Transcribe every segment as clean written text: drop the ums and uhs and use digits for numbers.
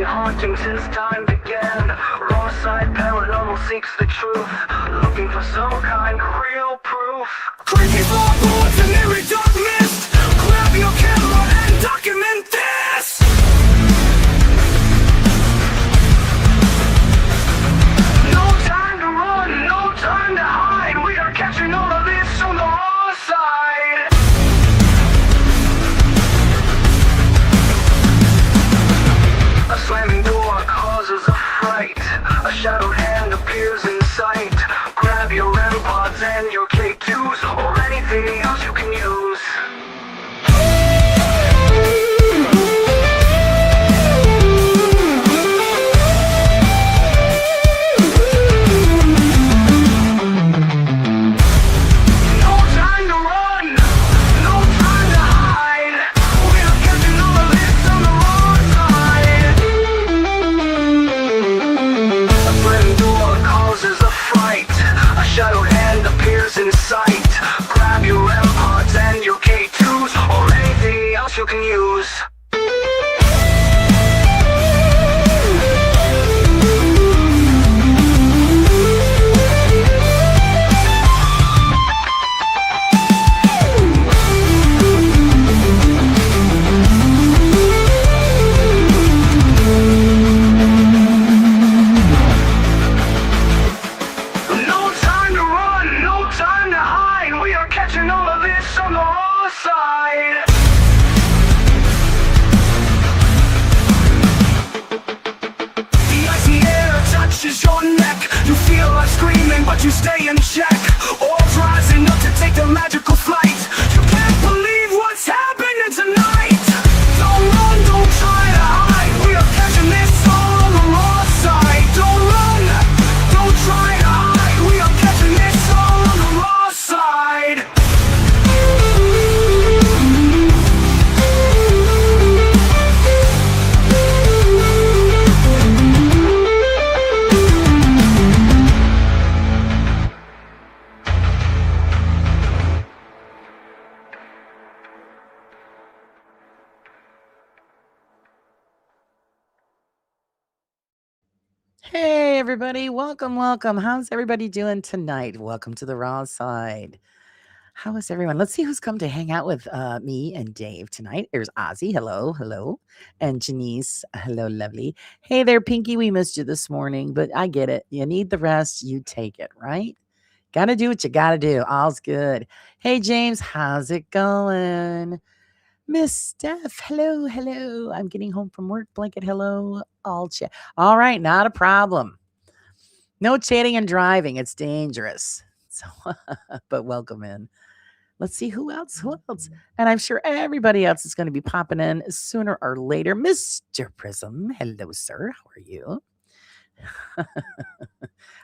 Hauntings since time began. Raw side paranormal seeks the truth, looking for some kind of real proof. Creepy floorboards and eerie dark mist. Grab your camera and document this. No time to run, no time to hide. We are catching all of this on the raw side. A slamming door causes a fright. A shadowed hand appears in sight. Grab your REM pods and your K2s, or anything else you can use. No time to run, no time to hide. We are catching all of this on the wrong side. A slamming door causes a fright. A shadowed hand appears in sight. Grab your REM pods and your K2s, or anything else you can use. No time to run, no time to hide. We are catching all of this on the raw side. The icy air touches your neck. You feel like screaming, but you stay in check. All's rising up to take the magical flight. You can't believe what's happening tonight. Don't run, don't try to hide. We are catching this all on the raw side. Don't run, don't try to hide. We are catching this all on the raw side. Hey, everybody. Welcome, welcome. How's everybody doing tonight? Welcome to the Raw Side. How is everyone? Let's see who's come to hang out with me and Dave tonight. There's Ozzy. Hello, hello. And Janice. Hello, lovely. Hey there, Pinky. We missed you this morning, but I get it. You need the rest. You take it, right? Gotta do what you gotta do. All's good. Hey, James. How's it going? Miss Steph, hello, hello. I'm getting home from work. Blanket, hello. All chat. All right, not a problem. No chatting and driving. It's dangerous. So, but welcome in. Let's see who else. Who else? And I'm sure everybody else is going to be popping in sooner or later. Mr. Prism, hello, sir. How are you?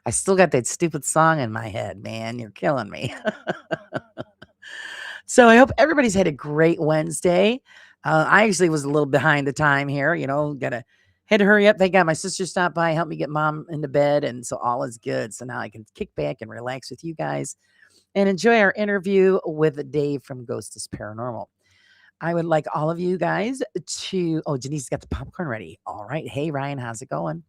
I still got that stupid song in my head, man. You're killing me. So I hope everybody's had a great Wednesday. I actually was a little behind the time here, had to hurry up. Thank God my sister stopped by, helped me get mom into bed, and so all is good. So now I can kick back and relax with you guys and enjoy our interview with Dave from Ghosis Paranormal. I would like all of you guys to, Janice's got the popcorn ready. All right. Hey, Ryan, how's it going?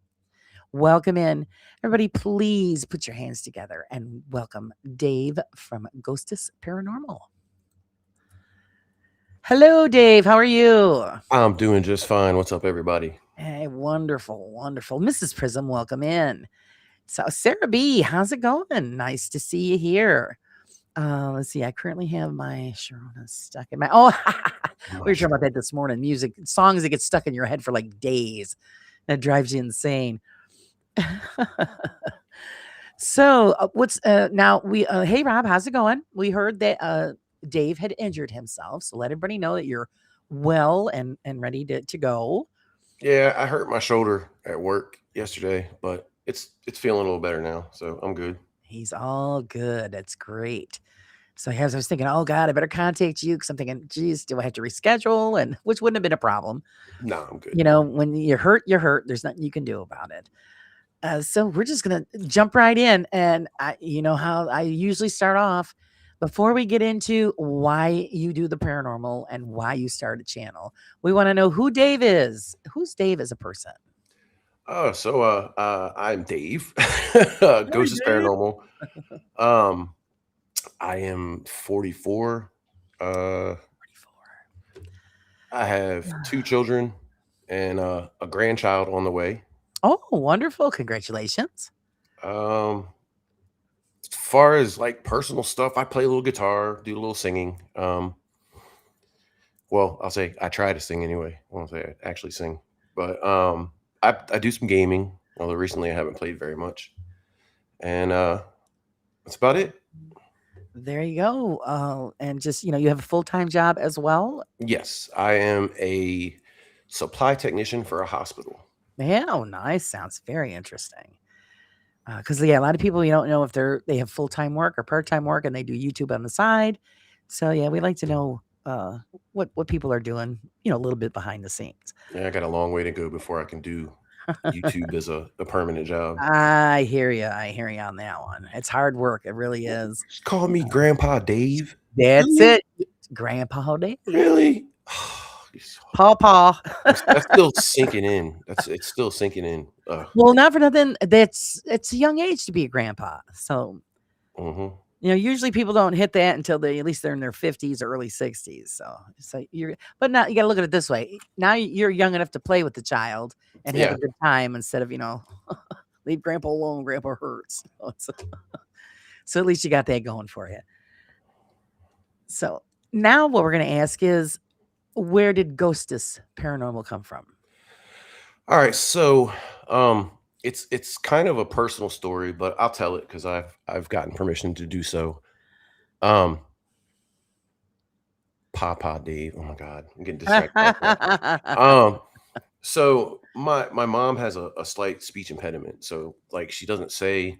Welcome in. Everybody, please put your hands together and welcome Dave from Ghosis Paranormal. Hello, Dave. How are you? I'm doing just fine. What's up, everybody? Hey, wonderful, wonderful. Mrs. Prism, welcome in. So, Sarah B., how's it going? Nice to see you here. Let's see. I currently have my Sharona stuck in my. We were talking about that this morning. Music, songs that get stuck in your head for like days. That drives you insane. So, what's now? Hey, Rob, how's it going? We heard that Dave had injured himself, so let everybody know that you're well and ready to go. Yeah, I hurt my shoulder at work yesterday, but it's feeling a little better now, so I'm good. He's all good. That's great. So as I was thinking, oh God, I better contact you because I'm thinking, geez, do I have to reschedule? And which wouldn't have been a problem. Nah, I'm good. You know, when you're hurt, you're hurt. There's nothing you can do about it. So we're just gonna jump right in, and you know how I usually start off. Before we get into why you do the paranormal and why you start a channel, we want to know who Dave is. Who's Dave as a person? I'm Dave, Hi, Ghosis Dave. Paranormal. Um, I am 44. Uh, 44. I have two children and a grandchild on the way. Oh, wonderful! Congratulations. Um, as far as like personal stuff, I play a little guitar, do a little singing. Well, I'll say I try to sing anyway. I won't say I actually sing, but I do some gaming. Although recently I haven't played very much, and that's about it. There you go. And just you have a full time job as well. Yes, I am a supply technician for a hospital. Yeah, oh, nice. Sounds very interesting. Because yeah, a lot of people you don't know if they have full time work or part time work, and they do YouTube on the side. So yeah, we like to know what people are doing. A little bit behind the scenes. Yeah, I got a long way to go before I can do YouTube as a permanent job. I hear you. I hear you on that one. It's hard work. It really is. Just call me Grandpa Dave. That's Really? it, Grandpa Dave. Really? Paw Paw. That's still sinking in. It's still sinking in. Well, not for nothing. It's a young age to be a grandpa. So hmm usually people don't hit that until at least they're in their 50s or early 60s. So but now you got to look at it this way. Now you're young enough to play with the child and have Yeah. a good time instead of leave grandpa alone. Grandpa hurts. So at least you got that going for you. So now what we're going to ask is, where did Ghostis Paranormal come from? All right. So, it's kind of a personal story, but I'll tell it because I've gotten permission to do so. Um, Papa Dave. Oh my God, I'm getting distracted. By that. So my mom has a slight speech impediment, so like she doesn't say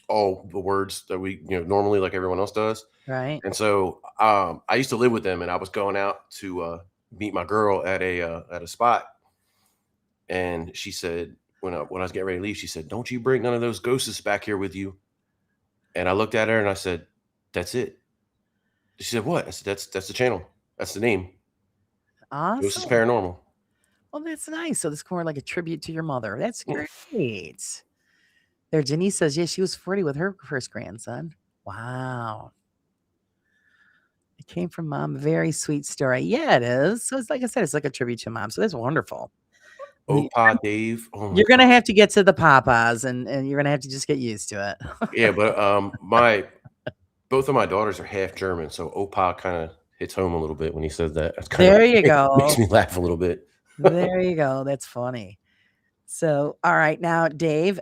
all the words that we normally like everyone else does. Right. And so I used to live with them, and I was going out to meet my girl at a spot, and she said when I was getting ready to leave, she said, "Don't you bring none of those ghosts back here with you." And I looked at her and I said, "That's it." She said, "What?" I said, "That's the channel. That's the name. Ghosts Awesome. Paranormal." Well, that's nice. So this is more like a tribute to your mother. That's Mm. great. There, Janice says, yeah, she was 40 with her first grandson. Wow. It came from mom. Very sweet story. Yeah, it is. So it's like I said, it's like a tribute to mom. So that's wonderful. Well, Opa Dave. Oh my you're gonna God. have to get to the papas, and you're gonna have to just get used to it. Yeah, but my both of my daughters are half German, so Opa kind of hits home a little bit when he says that. That's kind of There you go. makes me laugh a little bit. There you go. That's funny. So, all right, now, Dave,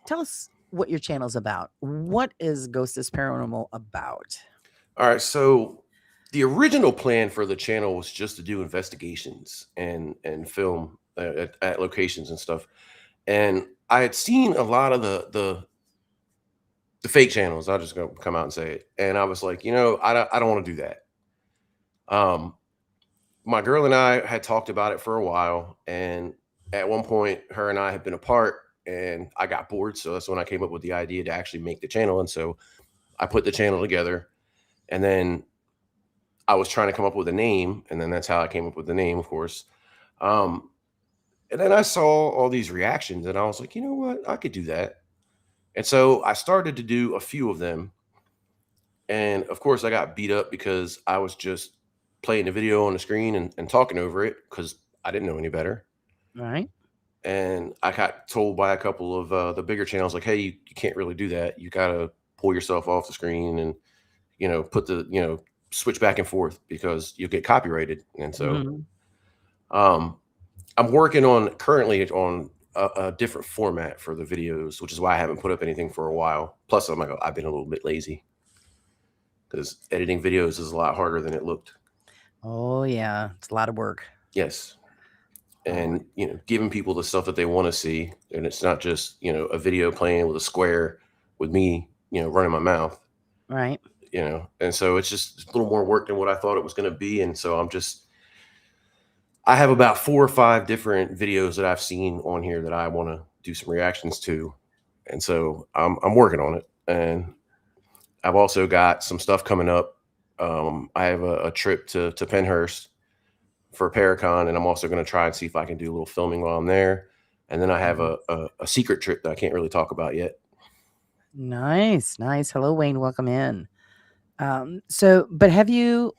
tell us what your channel's about. What is Ghostis Paranormal about? All right, so the original plan for the channel was just to do investigations and film at locations and stuff. And I had seen a lot of the fake channels. I'll just go come out and say it. And I was like, I don't want to do that. My girl and I had talked about it for a while, and at one point, her and I had been apart, and I got bored. So that's when I came up with the idea to actually make the channel. And so I put the channel together, and then I was trying to come up with a name, and then that's how I came up with the name, of course. And then I saw all these reactions, and I was like, you know what? I could do that. And so I started to do a few of them. And of course, I got beat up because I was just playing the video on the screen and talking over it because I didn't know any better. All right. And I got told by a couple of the bigger channels, like, hey, you can't really do that. You got to pull yourself off the screen and, put switch back and forth because you'll get copyrighted. And so I'm working currently on a different format for the videos, which is why I haven't put up anything for a while. Plus, I've been a little bit lazy because editing videos is a lot harder than it looked. Oh, yeah. It's a lot of work. Yes. and giving people the stuff that they want to see, and it's not just a video playing with a square with me running my mouth. Right. And so it's just a little more work than what I thought it was going to be. And so I have about 4 or 5 different videos that I've seen on here that I want to do some reactions to, and so I'm working on it. And I've also got some stuff coming up. I have a trip to Penhurst for Paracon, and I'm also going to try and see if I can do a little filming while I'm there. And then I have a secret trip that I can't really talk about yet. Nice. Hello, Wayne. Welcome in. So, but have you,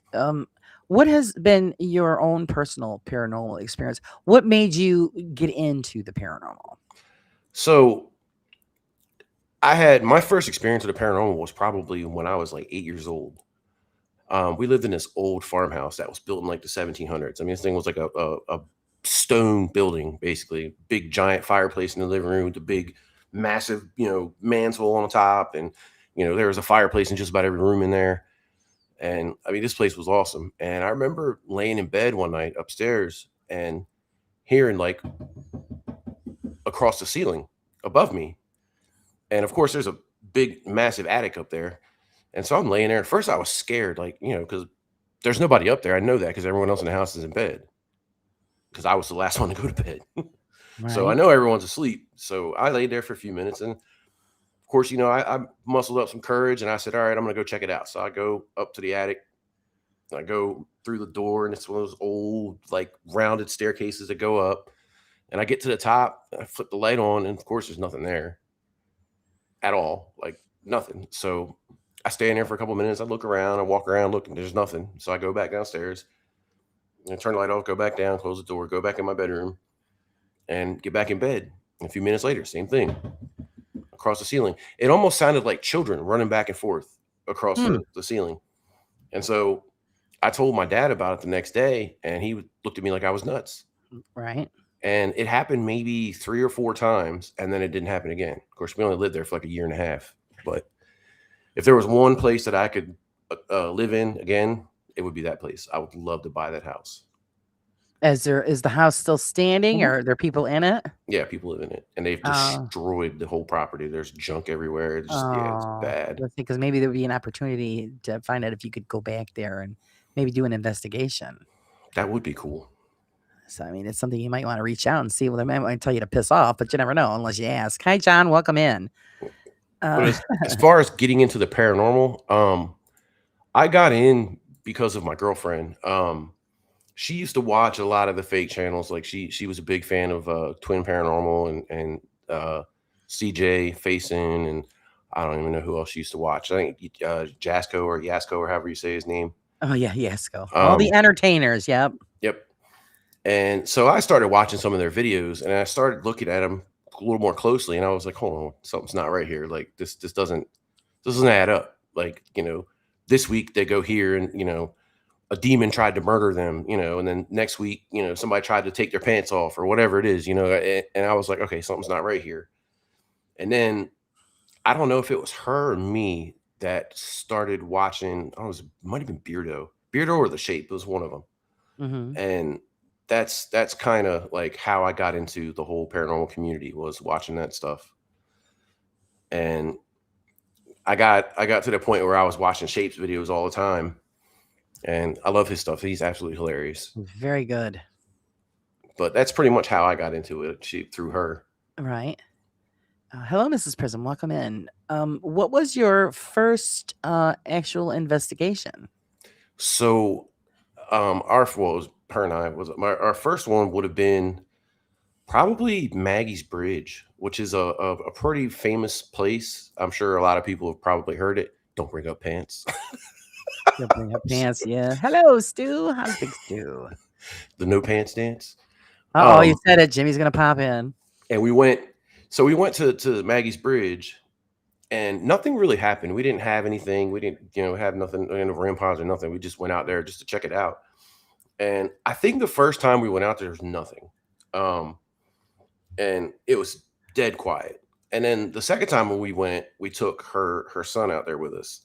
what has been your own personal paranormal experience? What made you get into the paranormal? So I had my first experience with the paranormal was probably when I was like 8 years old. We lived in this old farmhouse that was built in like the 1700s. I mean, this thing was like a stone building, basically, big giant fireplace in the living room with a big, massive, mantle on the top, and there was a fireplace in just about every room in there. And I mean, this place was awesome. And I remember laying in bed one night upstairs and hearing like across the ceiling above me. And of course, there's a big, massive attic up there. And so I'm laying there. At first, I was scared, like, because there's nobody up there. I know that because everyone else in the house is in bed, because I was the last one to go to bed. So I Right. know everyone's asleep. So I laid there for a few minutes. And of course, I muscled up some courage and I said, all right, I'm going to go check it out. So I go up to the attic. I go through the door, and it's one of those old, like, rounded staircases that go up. And I get to the top. I flip the light on. And of course, there's nothing there at all. Like, nothing. So I stay in there for a couple minutes. I look around, I walk around, look, and there's nothing. So I go back downstairs and turn the light off, go back down, close the door, go back in my bedroom, and get back in bed. And a few minutes later, same thing across the ceiling. It almost sounded like children running back and forth across the ceiling. And so I told my dad about it the next day, and he looked at me like I was nuts. Right. And it happened maybe 3 or 4 times, and then it didn't happen again. Of course, we only lived there for like a year and a half. But if there was one place that I could live in again, it would be that place. I would love to buy that house. Is the house still standing, Mhm. or are there people in it? Yeah, people live in it, and they've Oh, destroyed the whole property. There's junk everywhere. It's bad. let's see, because maybe there would be an opportunity to find out if you could go back there and maybe do an investigation. That would be cool. So, I mean, it's something you might want to reach out and see. Well, they might tell you to piss off, but you never know unless you ask. Hi, John. Welcome in. But as far as getting into the paranormal, I got in because of my girlfriend. She used to watch a lot of the fake channels. Like she was a big fan of Twin Paranormal and CJ Faison, and I don't even know who else she used to watch. I think Jasko or Yasko or however you say his name. Oh, yeah. Yes. Go. All the entertainers. Yep. Yep. And so I started watching some of their videos, and I started looking at them a little more closely, and I was like, hold on, something's not right here. Like this doesn't add up. Like, this week they go here and, a demon tried to murder them, and then next week, somebody tried to take their pants off or whatever it is, and I was like, okay, something's not right here. And then I don't know if it was her or me that started watching, I was, might have been Beardo or The Shape. It was one of them. Mm-hmm. And that's kind of like how I got into the whole paranormal community, was watching that stuff. And I got to the point where I was watching Shape's videos all the time, and I love his stuff. He's absolutely hilarious. Very good. But that's pretty much how I got into it, through her. Right. Hello, Mrs. Prism. Welcome in. What was your first actual investigation? So, her and I our first one would have been probably Maggie's Bridge, which is a pretty famous place. I'm sure a lot of people have probably heard it. Don't bring up pants. You'll bring up pants. Yeah. Hello, Stu. How's Big Stu? The no pants dance. Oh, you said it. Jimmy's gonna pop in. And we went to Maggie's Bridge, and nothing really happened. We didn't have anything. We didn't, have nothing, no REM pods or nothing. We just went out there just to check it out. And I think the first time we went out there was nothing. And it was dead quiet. And then the second time when we went, we took her son out there with us,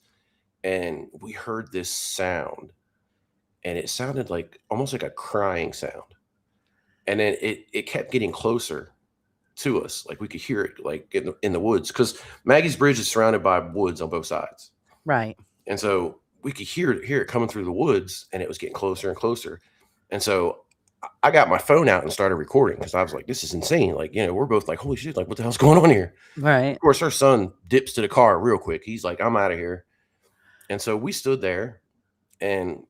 and we heard this sound, and it sounded like almost like a crying sound. and then it kept getting closer to us. Like we could hear it like in the woods, because Maggie's Bridge is surrounded by woods on both sides. Right. And so we could hear it coming through the woods, and it was getting closer and closer. And so I got my phone out and started recording, because I was like, this is insane. Like, we're both like, holy shit, like what the hell's going on here? Right. Of course, her son dips to the car real quick. He's like, I'm out of here. And so we stood there, and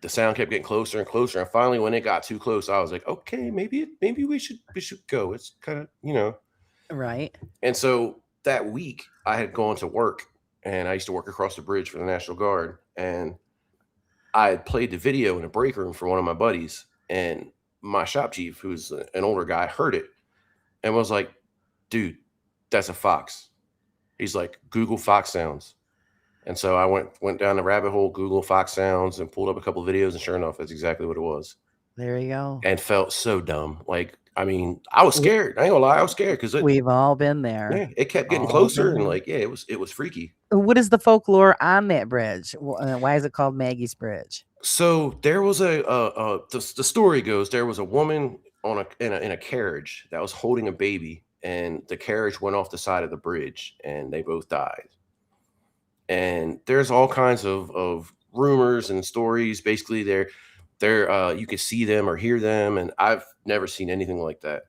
the sound kept getting closer and closer. And finally, when it got too close, I was like, okay, maybe we should go. It's kind of, Right. And so that week I had gone to work, and I used to work across the bridge for the National Guard. And I had played the video in a break room for one of my buddies, and my shop chief, who's an older guy, heard it and was like, dude, that's a fox. He's like, Google fox sounds. And so I went down the rabbit hole, Google fox sounds, and pulled up a couple of videos, and sure enough, that's exactly what it was. There you go. And felt so dumb. Like, I mean, I was scared. I ain't gonna lie, I was scared, because We've all been there. yeah, it kept getting All closer, been and there. like, yeah, it was freaky. What is the folklore on that bridge? Why is it called Maggie's Bridge? So there was the story goes, there was a woman in a carriage that was holding a baby, and the carriage went off the side of the bridge, and they both died. And there's all kinds of rumors and stories. Basically, they're you can see them or hear them, and I've never seen anything like that.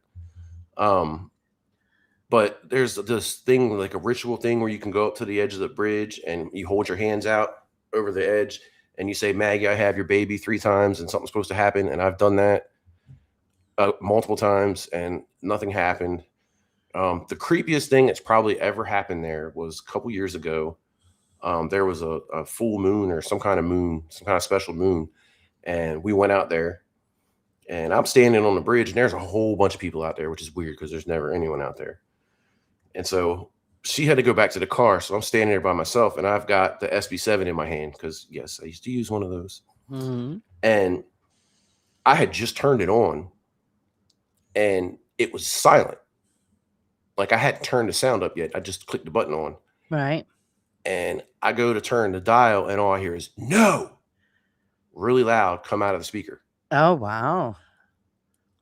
But there's this thing, like a ritual thing, where you can go up to the edge of the bridge and you hold your hands out over the edge, and you say, Maggie, I have your baby 3 times, and something's supposed to happen. And I've done that multiple times, and nothing happened. The creepiest thing that's probably ever happened there was a couple years ago. There was a full moon, or some kind of special moon. And we went out there, and I'm standing on the bridge, and there's a whole bunch of people out there, which is weird because there's never anyone out there. And so she had to go back to the car. So I'm standing there by myself, and I've got the SB7 in my hand, because yes, I used to use one of those. Mm-hmm. And I had just turned it on, and it was silent. Like, I hadn't turned the sound up yet. I just clicked the button on. Right. And I go to turn the dial, and all I hear is no, really loud, come out of the speaker. Oh, wow.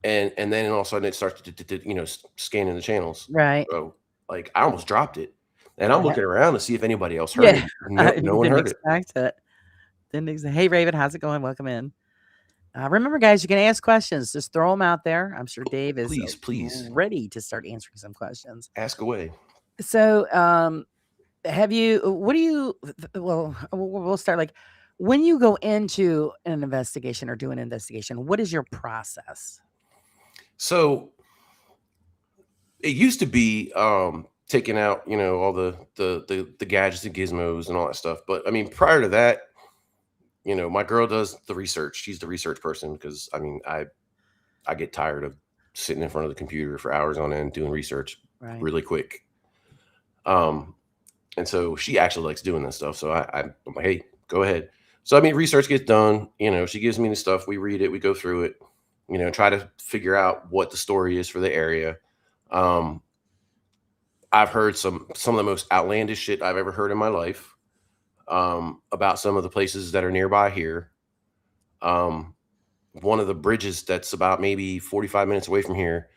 And then all of a sudden it starts to scanning the channels. Right. So, like, I almost dropped it, and I'm looking around to see if anybody else heard it. No one heard it. Didn't expect. Hey, Raven, how's it going? Welcome in. Remember, guys, you can ask questions. Just throw them out there. I'm sure Dave is please ready to start answering some questions. Ask away. So, we'll start, like, when you go into an investigation or do an investigation, what is your process? So it used to be taking out, all the gadgets and gizmos and all that stuff. But I mean, prior to that, my girl does the research. She's the research person, because I mean, I get tired of sitting in front of the computer for hours on end doing research really quick. And so she actually likes doing this stuff. So I'm like, hey, go ahead. So, I mean, research gets done, she gives me the stuff, we read it, we go through it, try to figure out what the story is for the area. I've heard some of the most outlandish shit I've ever heard in my life, about some of the places that are nearby here. One of the bridges that's about maybe 45 minutes away from here,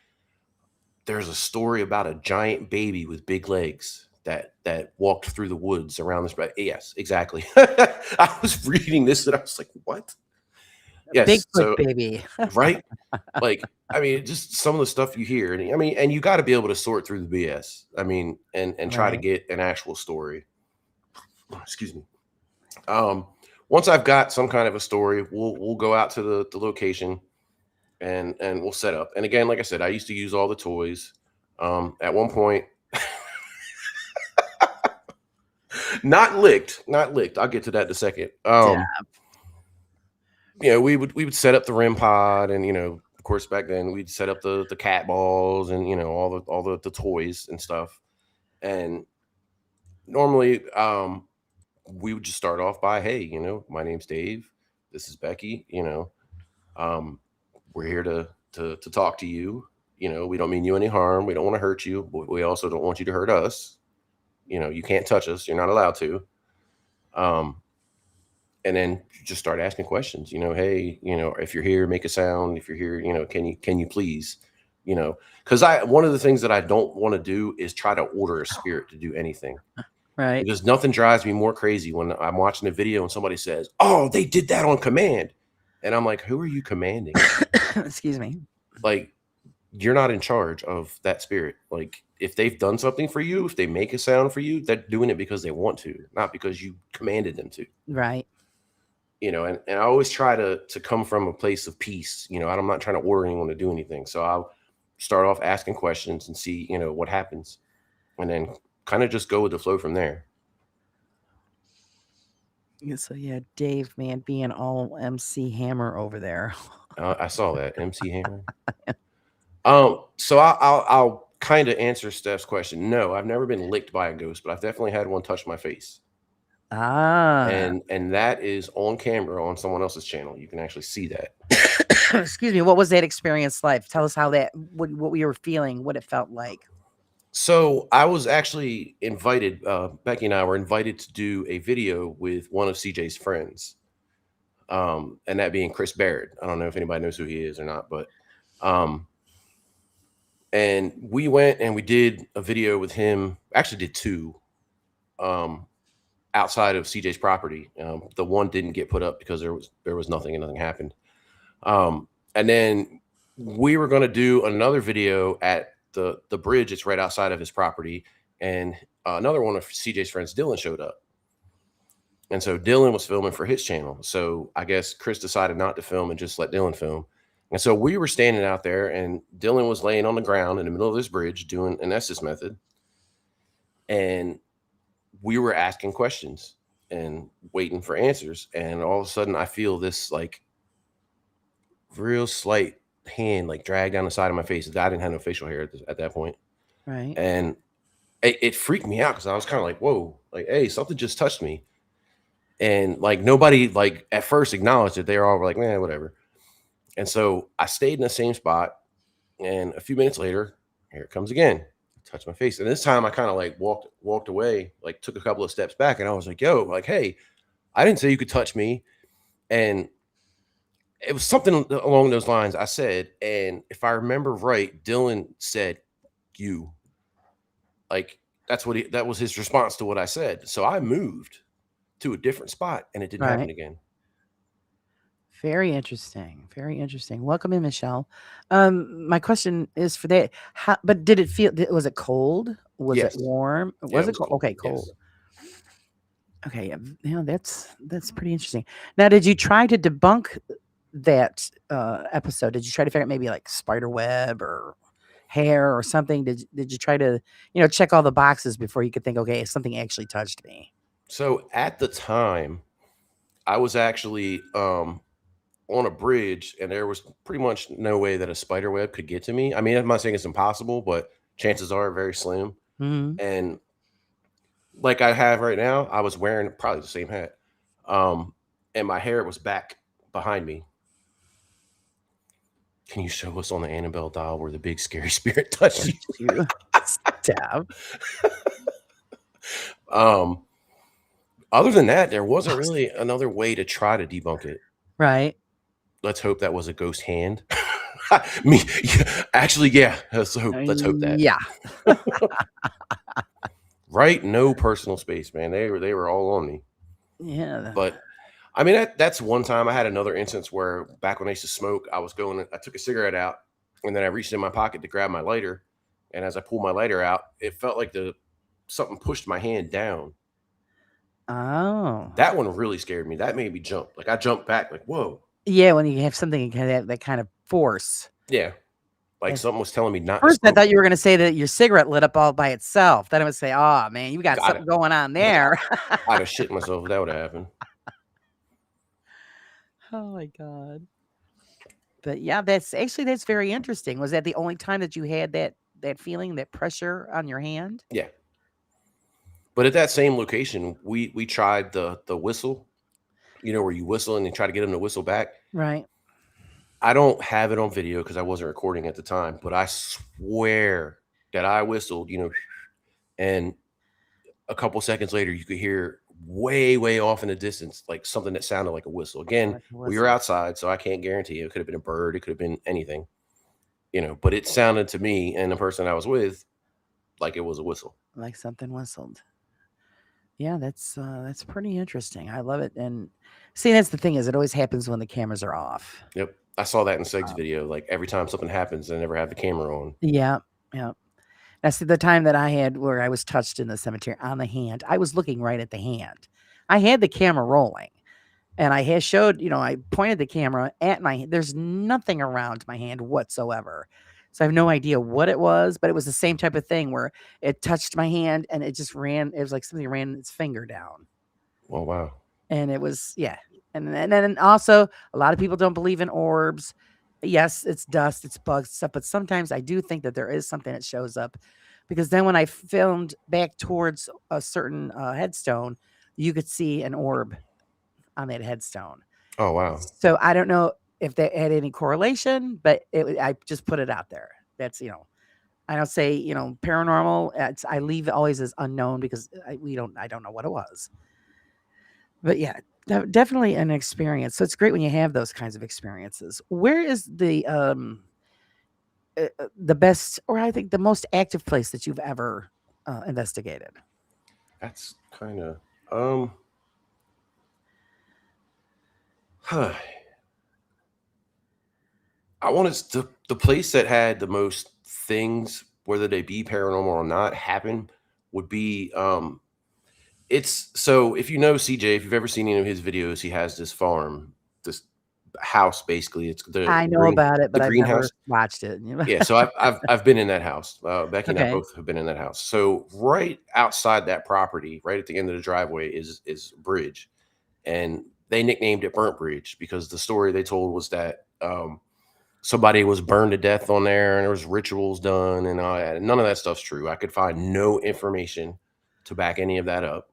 there's a story about a giant baby with big legs that walked through the woods around this. Yes, exactly. I was reading this, and I was like, what? Yes, Bigfoot baby. Right? Like, I mean, just some of the stuff you hear. And I mean, and you got to be able to sort through the BS. I mean, and try to get an actual story. Excuse me. Once I've got some kind of a story, we'll go out to the location, and we'll set up. And again, like I said, I used to use all the toys. At one point, not licked. I'll get to that in a second. We would set up the REM pod, and of course back then we'd set up the cat balls, and all the toys and stuff. And normally we would just start off by, hey, my name's Dave, this is Becky, we're here to talk to you. We don't mean you any harm, we don't want to hurt you, but we also don't want you to hurt us. You can't touch us, you're not allowed to. and then just start asking questions. Hey, if you're here, make a sound. If you're here, can you please, because one of the things that I don't want to do is try to order a spirit to do anything. Right. Because nothing drives me more crazy when I'm watching a video and somebody says, "Oh, they did that on command," and I'm like, "Who are you commanding?" Excuse me. Like, you're not in charge of that spirit. Like, if they've done something for you, if they make a sound for you, they're doing it because they want to, not because you commanded them to. Right. And I always try to come from a place of peace. I'm not trying to order anyone to do anything. So I'll start off asking questions and see, what happens, and then kind of just go with the flow from there. So yeah, Dave, man, being all MC Hammer over there. I saw that MC Hammer. So I'll kind of answer Steph's question. No, I've never been licked by a ghost, but I've definitely had one touch my face. Ah. And that is on camera on someone else's channel. You can actually see that. Excuse me. What was that experience like? Tell us how what we were feeling, what it felt like. So I was actually invited, Becky and I were invited to do a video with one of CJ's friends. And that being Chris Barrett. I don't know if anybody knows who he is or not, but and we went and we did a video with him. Actually did two outside of CJ's property. The one didn't get put up because there was nothing and nothing happened. And then we were going to do another video at the bridge. It's right outside of his property. And another one of CJ's friends, Dylan, showed up. And so Dylan was filming for his channel. So I guess Chris decided not to film and just let Dylan film. And so we were standing out there and Dylan was laying on the ground in the middle of this bridge doing an Estes method. And we were asking questions and waiting for answers. And all of a sudden I feel this like real slight hand like drag down the side of my face. I didn't have no facial hair at that point. Right. And it freaked me out because I was kind of like, whoa, like, hey, something just touched me. And like nobody like at first acknowledged it. They were all like, man, whatever. And so I stayed in the same spot. And a few minutes later, here it comes again. Touched my face. And this time I kind of like walked away, like took a couple of steps back. And I was like, yo, like, hey, I didn't say you could touch me. And it was something along those lines I said. And if I remember right, Dylan said, you. Like, that was his response to what I said. So I moved to a different spot and it didn't happen again. Very interesting. Very interesting. Welcome in, Michelle. My question is for that. But did it feel? Was it cold? Was Yes. it warm? Was it cold? Okay, cold. Yes. Okay, yeah, that's pretty interesting. Now, did you try to debunk that episode? Did you try to figure out maybe like spider web or hair or something? Did you try to check all the boxes before you could think, okay, something actually touched me? So at the time, I was actually on a bridge and there was pretty much no way that a spider web could get to me. I mean, I'm not saying it's impossible, but chances are very slim. Mm-hmm. And like I have right now, I was wearing probably the same hat. And my hair was back behind me. Can you show us on the Annabelle doll where the big scary spirit touched you? Tab. Other than that, there wasn't really another way to try to debunk it. Right. Let's hope that was a ghost hand. Me, actually, yeah. Let's hope that. Yeah. Right. No personal space, man. They were all on me. Yeah. But I mean, that's one time. I had another instance where back when I used to smoke, I took a cigarette out and then I reached in my pocket to grab my lighter. And as I pulled my lighter out, it felt like something pushed my hand down. Oh. That one really scared me. That made me jump. Like I jumped back like, whoa. Yeah, when you have something that kind of force. Yeah. Like something was telling me not First, to smoke. I thought you were going to say that your cigarette lit up all by itself. Then I would say, oh, man, you got something going on there. I'd have shit myself if that would have happened. Oh, my God. But yeah, that's very interesting. Was that the only time that you had that feeling, that pressure on your hand? Yeah. But at that same location, we tried the whistle, where you whistle and you try to get them to whistle back. Right. I don't have it on video because I wasn't recording at the time, but I swear that I whistled, and a couple seconds later you could hear way off in the distance, like something that sounded like a whistle. Again, Like a we were whistle. outside, so I can't guarantee it. It could have been a bird, it could have been anything, but it sounded to me and the person I was with like it was a whistle. Like something whistled. Yeah, that's pretty interesting. I love it. And see, that's the thing is, it always happens when the cameras are off. Yep. I saw that in Seg's Uh, video. Like every time something happens, they never have the camera on. yeah, yeah. Now, see, the time that I had where I was touched in the cemetery on the hand, I was looking right at the hand. I had the camera rolling, and I had showed, I pointed the camera at my. There's nothing around my hand whatsoever, so I have no idea what it was. But it was the same type of thing where it touched my hand and it just ran. It was like something ran its finger down. Oh wow. And it was, yeah. And then also, a lot of people don't believe in orbs. Yes, it's dust, it's bugs, stuff, but sometimes I do think that there is something that shows up, because then when I filmed back towards a certain headstone, you could see an orb on that headstone. Oh wow. So I don't know if that had any correlation, but I just put it out there. That's, I don't say, paranormal. I leave it always as unknown, because I don't know what it was. But yeah, definitely an experience. So it's great when you have those kinds of experiences. Where is the best, or I think the most active place that you've ever investigated? That's kind of huh. I wanted the place that had the most things, whether they be paranormal or not, happen would be it's so if you know CJ, if you've ever seen any of his videos, he has this farm, this house basically. It's I know about it, the but I've never greenhouse. watched it. Yeah, so I've been in that house. Becky and I Okay. both have been in that house. So right outside that property, right at the end of the driveway, is a bridge, and they nicknamed it Burnt Bridge because the story they told was that somebody was burned to death on there, and there was rituals done, and all that. None of that stuff's true. I could find no information to back any of that up.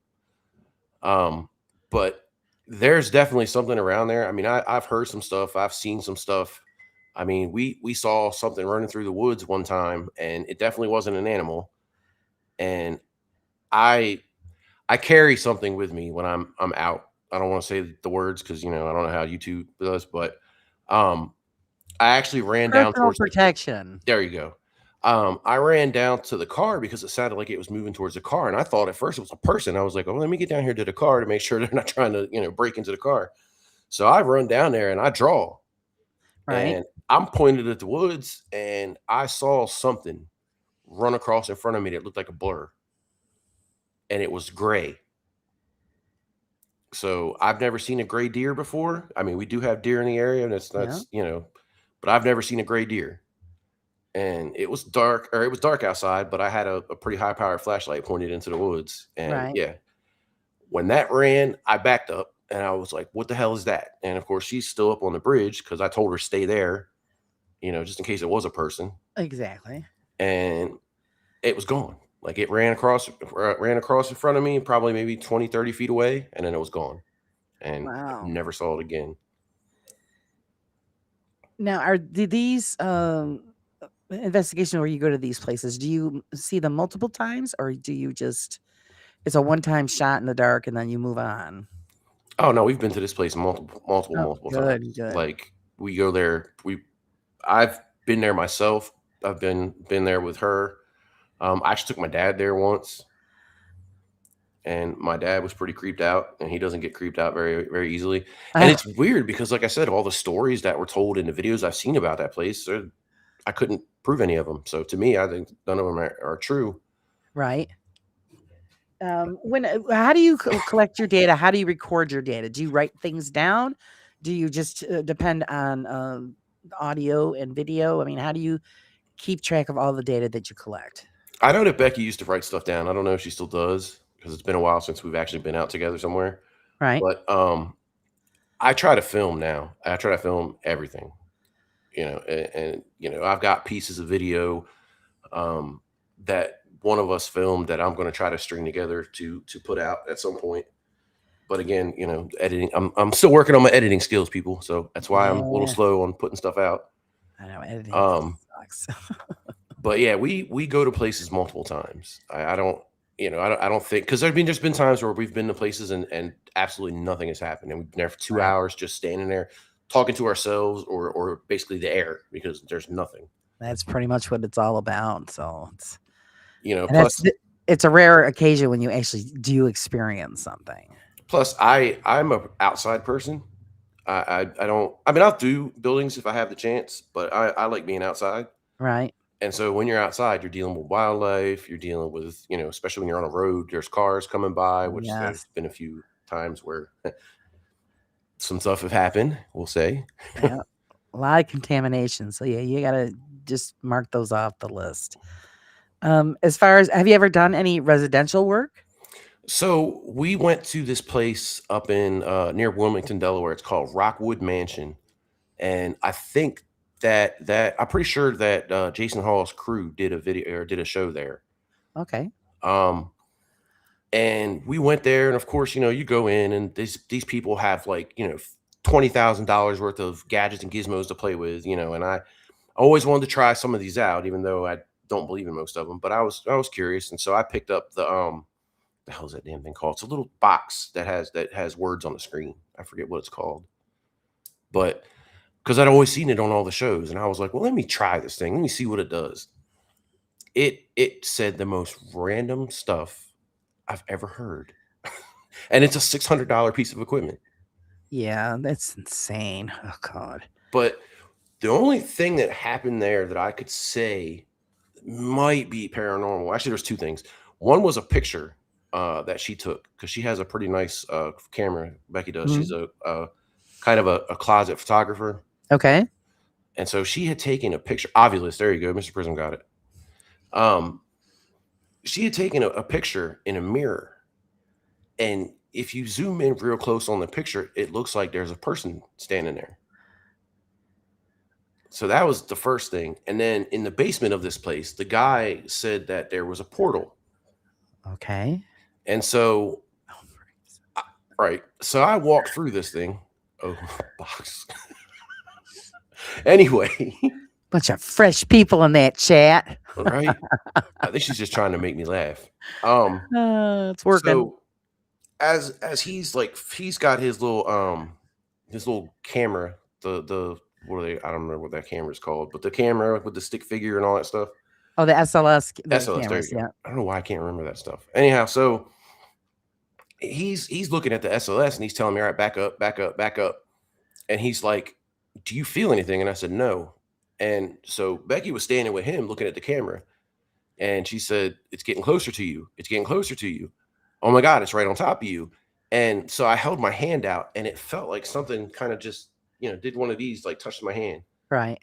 But there's definitely something around there. I mean, I've heard some stuff. I've seen some stuff. I mean, we saw something running through the woods one time, and it definitely wasn't an animal. And I I carry something with me when I'm out. I don't want to say the words because I don't know how YouTube does, but um, I actually ran down Personal towards protection. there you go. I ran down to the car because it sounded like it was moving towards the car, and I thought at first it was a person. I was like, "Oh, let me get down here to the car to make sure they're not trying to, break into the car." So I run down there and I draw, Right? and I'm pointed at the woods, and I saw something run across in front of me that looked like a blur, and it was gray. So I've never seen a gray deer before. I mean, we do have deer in the area, and Yeah. but I've never seen a gray deer. And it was dark, or it was dark outside, but I had a pretty high powered flashlight pointed into the woods. And Right. yeah, when that ran, I backed up and I was like, what the hell is that? And of course, she's still up on the bridge because I told her stay there, just in case it was a person. Exactly. And it was gone. Like it ran across in front of me, probably maybe 20, 30 feet away, and then it was gone. And I Wow. never saw it again. Now, these investigations where you go to these places? Do you see them multiple times, or do you just it's a one-time shot in the dark and then you move on? Oh no, we've been to this place multiple, multiple, Oh, multiple good, times. good. Like we go there. I've been there myself. I've been there with her. I actually took my dad there once, and my dad was pretty creeped out, and he doesn't get creeped out very, very easily. And Ah, it's weird because, like I said, all the stories that were told in the videos I've seen about that place, I couldn't prove any of them. So to me, I think none of them are true. right. When how do you collect your data? How do you record your data? Do you write things down? Do you just depend on audio and video? I mean, how do you keep track of all the data that you collect? I know that Becky used to write stuff down. I don't know if she still does because it's been a while since we've actually been out together somewhere. Right. But I try to film now. I try to film everything, and I've got pieces of video that one of us filmed that I'm going to try to string together to put out at some point. But again, editing. I'm still working on my editing skills, people. So that's why I'm a little Yeah, slow on putting stuff out. I know editing Um, sucks. but yeah, we go to places multiple times. I don't. I don't think, because there's been times where we've been to places and absolutely nothing has happened, and we've been there for 2 hours just standing there talking to ourselves or basically the air because there's nothing. That's pretty much what it's all about. So and Plus it's a rare occasion when you actually do experience something. I'm a outside person. I don't. I mean, I'll do buildings if I have the chance, but I like being outside. Right. And so when you're outside, you're dealing with wildlife. You're dealing with, especially when you're on a road, there's cars coming by, which there's Yes. been a few times where some stuff have happened, we'll say. Yeah. A lot of contamination. So yeah, you gotta just mark those off the list. As far as, have you ever done any residential work? So we went to this place up in near Wilmington, Delaware. It's called Rockwood Mansion, and I think that I'm pretty sure that Jason Hall's crew did a video or did a show there. Okay. Um, and we went there, and of course, you go in, and these people have like $20,000 worth of gadgets and gizmos to play with, and I always wanted to try some of these out, even though I don't believe in most of them. But I was curious, and so I picked up the hell's that damn thing called? It's a little box that has words on the screen. I forget what it's called, but because I'd always seen it on all the shows, and I was like, well, let me try this thing. Let me see what it does. It said the most random stuff I've ever heard, and it's a $600 piece of equipment. Yeah, that's insane. Oh God. But the only thing that happened there that I could say might be paranormal. Actually, there's two things. One was a picture that she took because she has a pretty nice camera. Becky does. She's Mhm. a kind of a closet photographer, Okay. and so she had taken a picture. Ovulus, there you go, Mr. Prism got it. Um, she had taken a picture in a mirror, and if you zoom in real close on the picture, it looks like there's a person standing there. So that was the first thing. And then in the basement of this place, the guy said that there was a portal. Okay. And so, right. So I walked through this thing. Oh, box. Anyway. Bunch of fresh people in that chat. Right. I think she's just trying to make me laugh. It's working. So as he's got his little camera, the what are they? I don't remember what that camera is called, but the camera with the stick figure and all that stuff. Oh, the SLS, the SLS, there cameras. you go. Yeah. I don't know why I can't remember that stuff. Anyhow, so he's looking at the SLS and he's telling me, all right, back up, back up, back up. And he's like, do you feel anything? And I said, no. And so Becky was standing with him looking at the camera. And she said, it's getting closer to you. It's getting closer to you. Oh my God, it's right on top of you. And so I held my hand out and it felt like something kind of just, did one of these, like touched my hand. Right.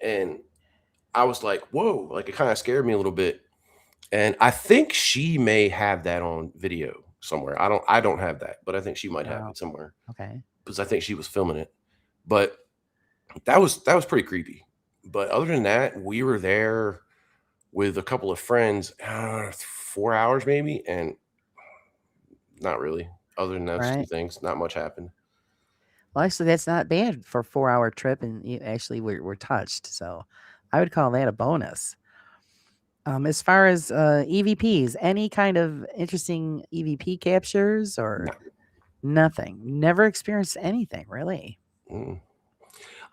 And I was like, whoa, like it kind of scared me a little bit. And I think she may have that on video somewhere. I don't have that, but I think she might have it somewhere. Okay. Because I think she was filming it. But that was pretty creepy. But other than that, we were there with a couple of friends, 4 hours maybe, and not really. Other than those two things, not much happened. Well, actually, that's not bad for a 4-hour trip, and you actually were touched. So I would call that a bonus. As far as EVPs, any kind of interesting EVP captures or nothing? Never experienced anything, really.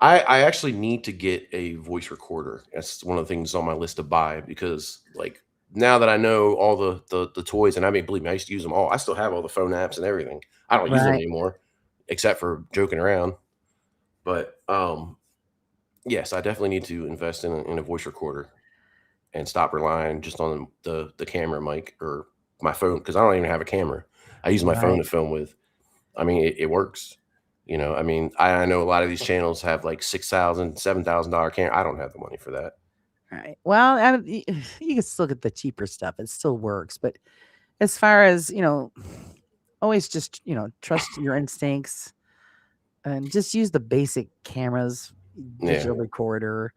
I actually need to get a voice recorder. That's one of the things on my list to buy because, like, now that I know all the toys, and I mean, believe me, I used to use them all. I still have all the phone apps and everything. I don't use them anymore, except for joking around. But yes, I definitely need to invest in a voice recorder and stop relying just on the camera mic or my phone because I don't even have a camera. I use my phone to film with. I mean, it works. I mean, I know a lot of these channels have like $6,000, $7,000 camera. I don't have the money for that. Right. Well, you can still get the cheaper stuff. It still works. But as far as, always just, trust your instincts and just use the basic cameras, digital recorder.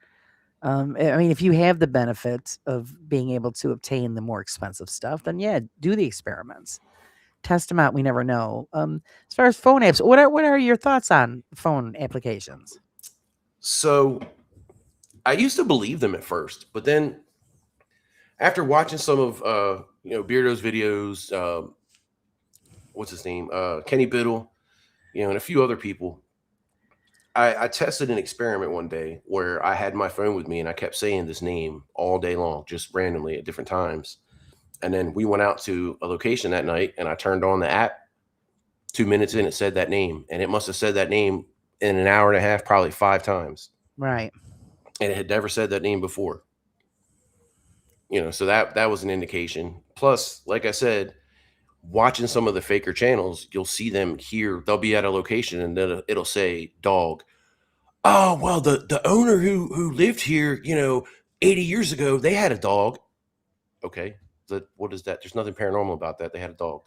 I mean, if you have the benefit of being able to obtain the more expensive stuff, then yeah, do the experiments. Test them out. We never know. As far as phone apps, what are your thoughts on phone applications? So I used to believe them at first, but then after watching some of Beardo's videos, what's his name, Kenny Biddle, and a few other people, I tested an experiment one day where I had my phone with me and I kept saying this name all day long, just randomly at different times. And then we went out to a location that night and I turned on the app. 2 minutes in, it said that name, and it must have said that name in an hour and a half, probably 5 times. Right. And it had never said that name before. So that was an indication. Plus, like I said, watching some of the faker channels, you'll see them here. They'll be at a location and then it'll say dog. Oh, well, the owner who lived here, 80 years ago, they had a dog. Okay. What is that? There's nothing paranormal about that. They had a dog.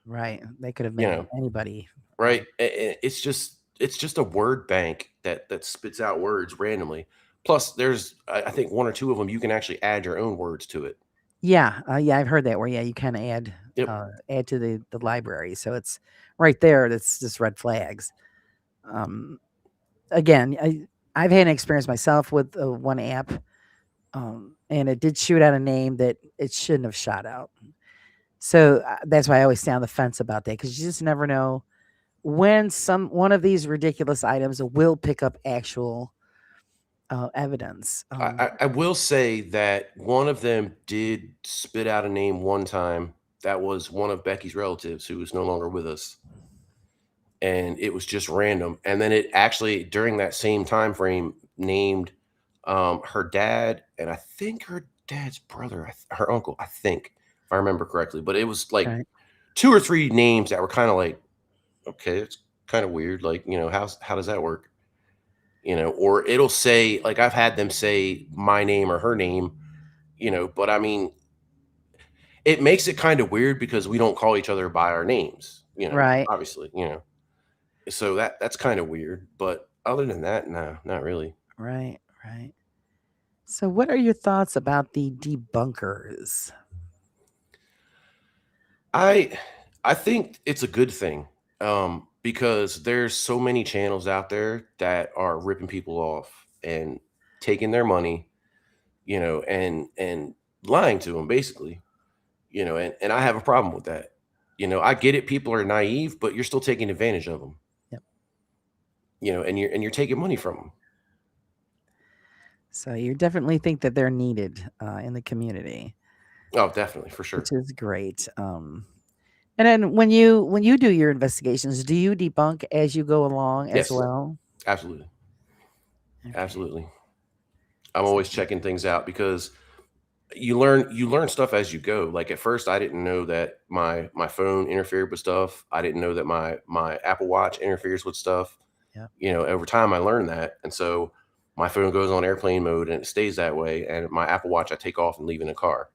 Right. They could have You made know, anybody. right? It's just a word bank that spits out words randomly. Plus, there's I think one or two of them you can actually add your own words to it. Yeah. Yeah, I've heard that where you kind of Yep. add to the library. So it's right there. That's just red flags. Again, I've had an experience myself with one app, and it did shoot out a name that it shouldn't have shot out. So that's why I always stay on the fence about that, because you just never know when one of these ridiculous items will pick up actual evidence. I will say that one of them did spit out a name one time. That was one of Becky's relatives who is no longer with us. And it was just random. And then it actually, during that same time frame, named her dad and I think her dad's brother, her uncle, I think, if I remember correctly. But it was like Okay. 2 or 3 names that were kind of like, okay, it's kind of weird. Like, how does that work? Or it'll say, like, I've had them say my name or her name, but I mean, it makes it kind of weird because we don't call each other by our names, Right. obviously, so that's kind of weird. But other than that, no, not really. Right. Right. So, what are your thoughts about the debunkers? I think it's a good thing, because there's so many channels out there that are ripping people off and taking their money, and lying to them basically, and I have a problem with that. I get it, people are naive, but you're still taking advantage of them. Yep. And you're taking money from them. So, you definitely think that they're needed in the community, Oh, definitely, for sure. which is great. And then when you do your investigations, do you debunk as you go along as Yes, well? absolutely. Okay. Absolutely. I'm always checking things out because you learn stuff as you go. Like, at first I didn't know that my phone interfered with stuff. I didn't know that my Apple Watch interferes with stuff. Yep. Over time I learned that. And so my phone goes on airplane mode and it stays that way. And my Apple Watch I take off and leave in the car.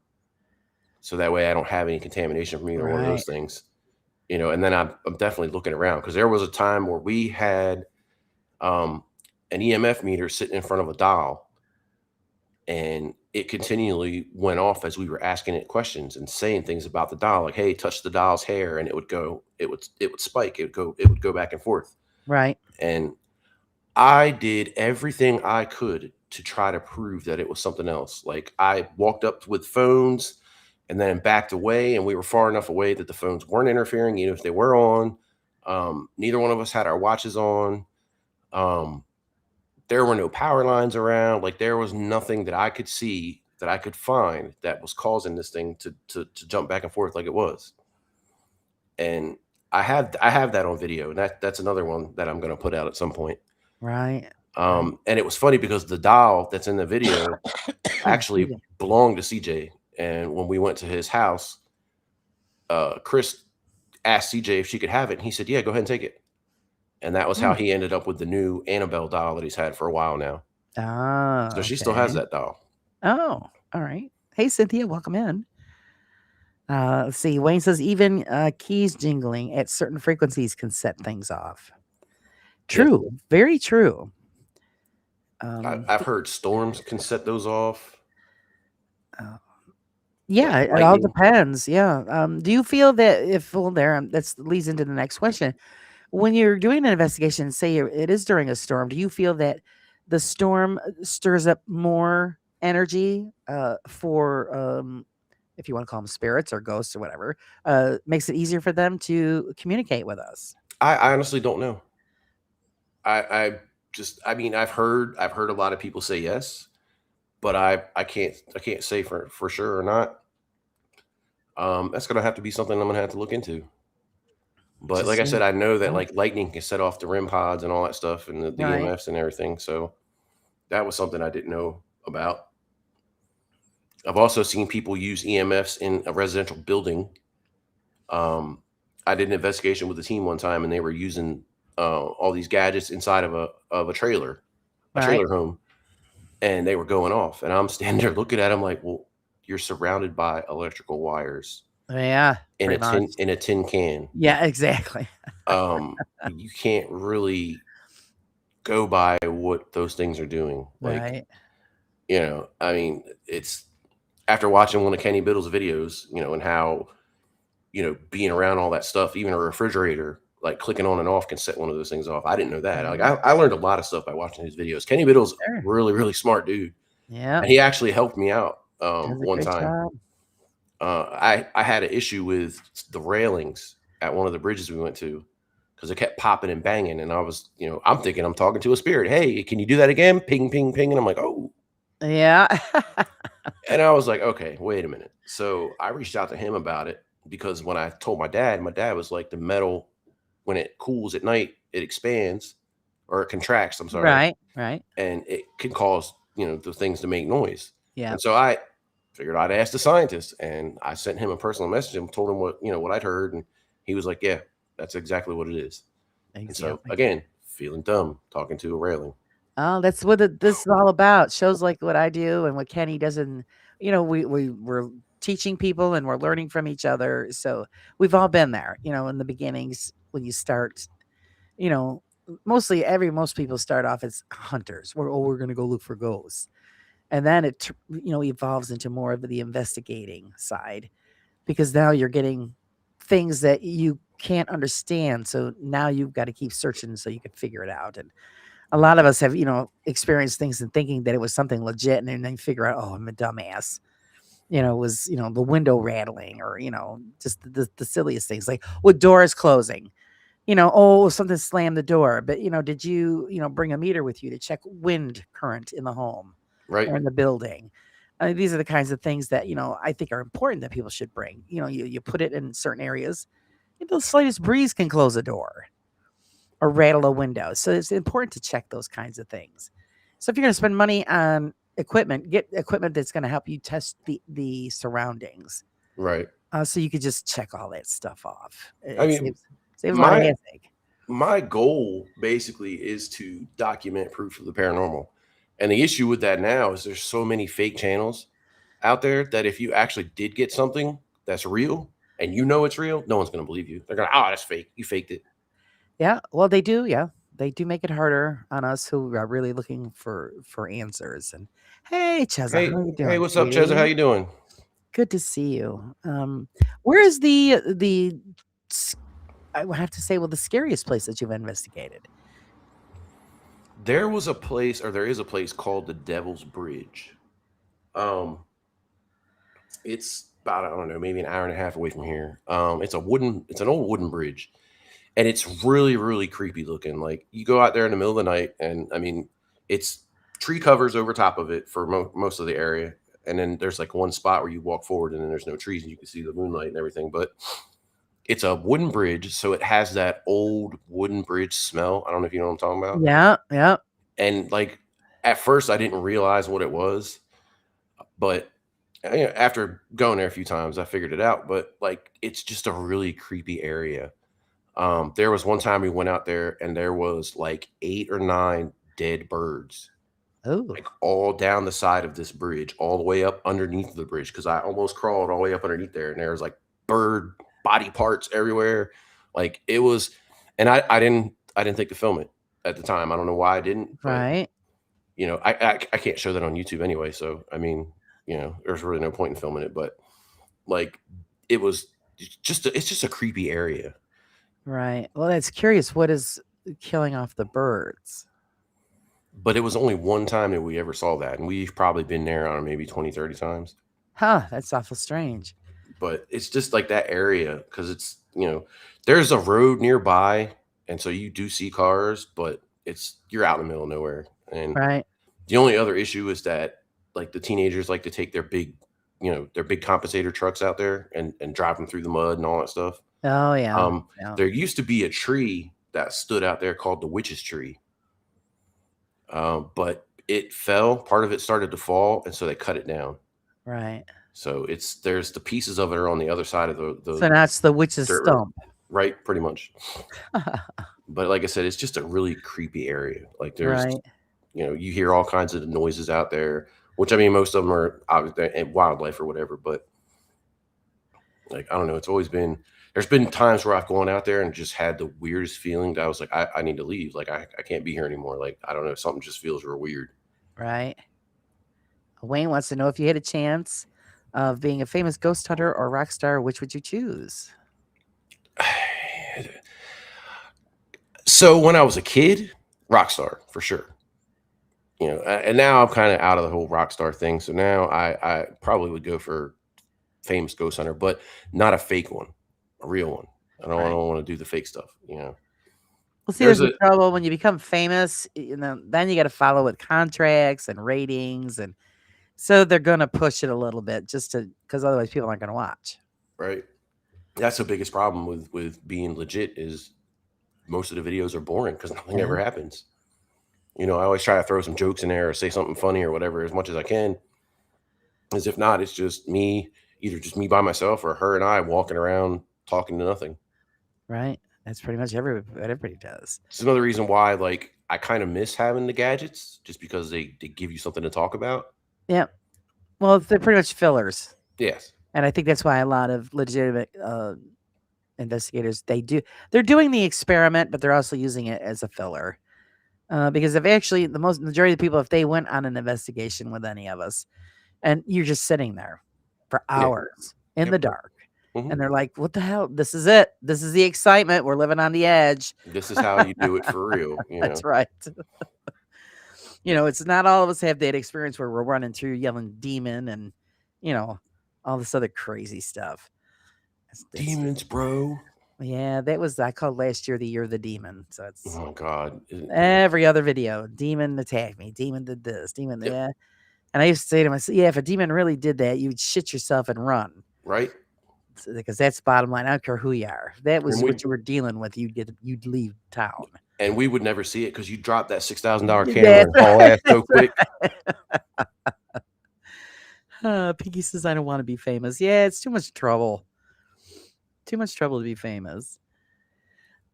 So that way I don't have any contamination from either one of Right. those things. And then I'm definitely looking around, because there was a time where we had an EMF meter sitting in front of a doll, and it continually went off as we were asking it questions and saying things about the doll, like, "Hey, touch the doll's hair," and it would spike, it would go back and forth. Right. And I did everything I could to try to prove that it was something else. Like, I walked up with phones and then backed away, and we were far enough away that the phones weren't interfering, even if they were on. Neither one of us had our watches on. Um, there were no power lines around. Like, there was nothing that I could see, that I could find, that was causing this thing to jump back and forth like it was. And I have that on video, and that's another one that I'm going to put out at some point. Right. And it was funny because the doll that's in the video actually Excuse me. belonged to CJ. And when we went to his house, Chris asked CJ if she could have it, and he said, "Yeah, go ahead and take it." And that was how he ended up with the new Annabelle doll that he's had for a while now. Ah, So she still has okay. that doll. Oh, all right. Hey, Cynthia, welcome in. Let's see. Wayne says even keys jingling at certain frequencies can set things off. Yeah. True. Very true. I've heard storms can set those off. Yeah, it all lightning. depends. Yeah. Do you feel that if well, there that leads into the next question? When you're doing an investigation, say it is during a storm, do you feel that the storm stirs up more energy for if you want to call them spirits or ghosts or whatever, makes it easier for them to communicate with us. I honestly don't know. I just, I mean, I've heard a lot of people say yes, but I can't say for sure or not. That's gonna have to be something I'm gonna have to look into. But like Just I said, I know that yeah, like lightning can set off the REM pods and all that stuff and the right, EMFs and everything. So that was something I didn't know about. I've also seen people use EMFs in a residential building. Um, I did an investigation with the team one time, and they were using all these gadgets inside of a right. trailer home, and they were going off. And I'm standing there looking at them like, well, you're surrounded by electrical wires Yeah, in a pretty much. tin can. Yeah, exactly. You can't really go by what those things are doing. Like, Right. I mean, it's after watching one of Kenny Biddle's videos, and how, being around all that stuff, even a refrigerator, like clicking on and off can set one of those things off. I didn't know that. Like, Mhm. I learned a lot of stuff by watching his videos. Kenny Biddle's Sure. really, really smart dude. Yeah, And he actually helped me out does a one great time. job. I had an issue with the railings at one of the bridges we went to because it kept popping and banging, and I was, I'm thinking I'm talking to a spirit. Hey, can you do that again? Ping, ping, ping, and I'm like, oh, Yeah. and I was like, okay, wait a minute. So I reached out to him about it because when I told my dad was like, the metal when it cools at night, it expands or it contracts. I'm sorry, Right, right. and it can cause the things to make noise. Yeah, And so I figured I'd ask the scientist, and I sent him a personal message and told him what I'd heard, and he was like, "Yeah, that's exactly what it is." And so exactly. again, feeling dumb talking to a railing. Oh, that's what this is all about. Shows like what I do and what Kenny does, and we're teaching people and we're learning from each other. So we've all been there, in the beginnings when you start. You know, most people start off as hunters. We're going to go look for ghosts, and then evolves into more of the investigating side because now you're getting things that you can't understand. So now you've got to keep searching so you can figure it out. And a lot of us have, experienced things and thinking that it was something legit, and then figure out, oh, I'm a dumbass. It was, the window rattling or, just the silliest things like with doors closing. Oh, something slammed the door. But, did you, bring a meter with you to check wind current in the home Right, or in the building? These are the kinds of things that, I think are important that people should bring. You put it in certain areas. The slightest breeze can close a door or rattle a window. So it's important to check those kinds of things. So if you're going to spend money on equipment, get equipment that's going to help you test the surroundings. right. So you could just check all that stuff off. I It mean, saves a lot of my headache. my goal basically is to document proof of the paranormal. And the issue with that now is there's so many fake channels out there that if you actually did get something that's real and it's real, no one's going to believe you. They're going to, oh, that's fake. You faked it. Yeah, well, they do. Yeah, they do make it harder on us who are really looking for answers. And hey, Cheza, Hey, how you hey, doing, what's up, Cheza? How sweetie? you doing? Good to see you. Where is s- I would have to say, well, the scariest place that you've investigated? There is a place called the Devil's Bridge. Um, it's about, I don't know, maybe an hour and a half away from here. It's an old wooden bridge, and it's really, really creepy looking. Like, you go out there in the middle of the night, and I mean, it's tree covers over top of it for most of the area, and then there's like one spot where you walk forward, and then there's no trees, and you can see the moonlight and everything. But it's a wooden bridge, so it has that old wooden bridge smell. I don't know if you know what I'm talking about. Yeah, yeah, And like at first, I didn't realize what it was, but after going there a few times, I figured it out. But like, it's just a really creepy area. There was one time we went out there, and there was like 8 or 9 dead birds, oh, like all down the side of this bridge, all the way up underneath the bridge. Because I almost crawled all the way up underneath there, and there was like bird body parts everywhere. Like, it was, and I didn't think to film it at the time. I don't know why I didn't, but right, I can't show that on YouTube anyway. So I mean, there's really no point in filming it. But like, it was it's just a creepy area. right. Well, that's curious. What is killing off the birds? But it was only one time that we ever saw that, and we've probably been there on maybe 20, 30 times. Huh, that's awful strange. But it's just like that area because it's, there's a road nearby, and so you do see cars, but you're out in the middle of nowhere. And Right. the only other issue is that like the teenagers like to take their big compensator trucks out there and drive them through the mud and all that stuff. Oh yeah. Um, Yeah. there used to be a tree that stood out there called the witch's tree, but it fell. Part of it started to fall, and so they cut it down. Right. So there's the pieces of it are on the other side of So the that's the witch's dirt road, stump. right? Pretty much. But like I said, it's just a really creepy area. Like there's, Right. you hear all kinds of noises out there, which I mean, most of them are obviously wildlife or whatever. But like, I don't know. There's been times where I've gone out there and just had the weirdest feeling that I was like, I need to leave. Like, I can't be here anymore. Like, I don't know. Something just feels real weird. Right. Wayne wants to know if you had a chance of being a famous ghost hunter or rock star, which would you choose? So when I was a kid, rock star for sure. And now I'm kind of out of the whole rock star thing. So now I probably would go for famous ghost hunter, but not a fake one, a real one. I Right. don't want to do the fake stuff. Well, see, There's there's the trouble when you become famous, then you got to follow with contracts and ratings, and so they're gonna push it a little bit because otherwise people aren't gonna watch. right. That's the biggest problem with being legit is most of the videos are boring because nothing ever happens. I always try to throw some jokes in there or say something funny or whatever as much as I can. As if not, it's just me, either just me by myself or her and I walking around talking to nothing. Right. That's pretty much everybody does. It's another reason why, like, I kind of miss having the gadgets just because they give you something to talk about. Yeah. Well, they're pretty much fillers. Yes. And I think that's why a lot of legitimate investigators, they're doing the experiment, but they're also using it as a filler. Because if actually the majority of the people, if they went on an investigation with any of us, and you're just sitting there for hours in the dark, and they're like, "What the hell? This is it. This is the excitement. We're living on the edge." This is how you do it for real. That's right. It's not all of us have that experience where we're running through yelling demon and, all this other crazy stuff. Demons, bro. Yeah, I called last year the year of the demon. So it's Oh God. every other video. Demon attacked me. Demon did this. Demon, yeah. And I used to say to myself, yeah, if a demon really did that, you'd shit yourself and run. Right. Because that's the bottom line. I don't care who you are. If that was what you were dealing with, you'd leave town. And we would never see it because you dropped that $6,000 camera and haul ass so quick. Pinky says, I don't want to be famous. Yeah, it's too much trouble. Too much trouble to be famous.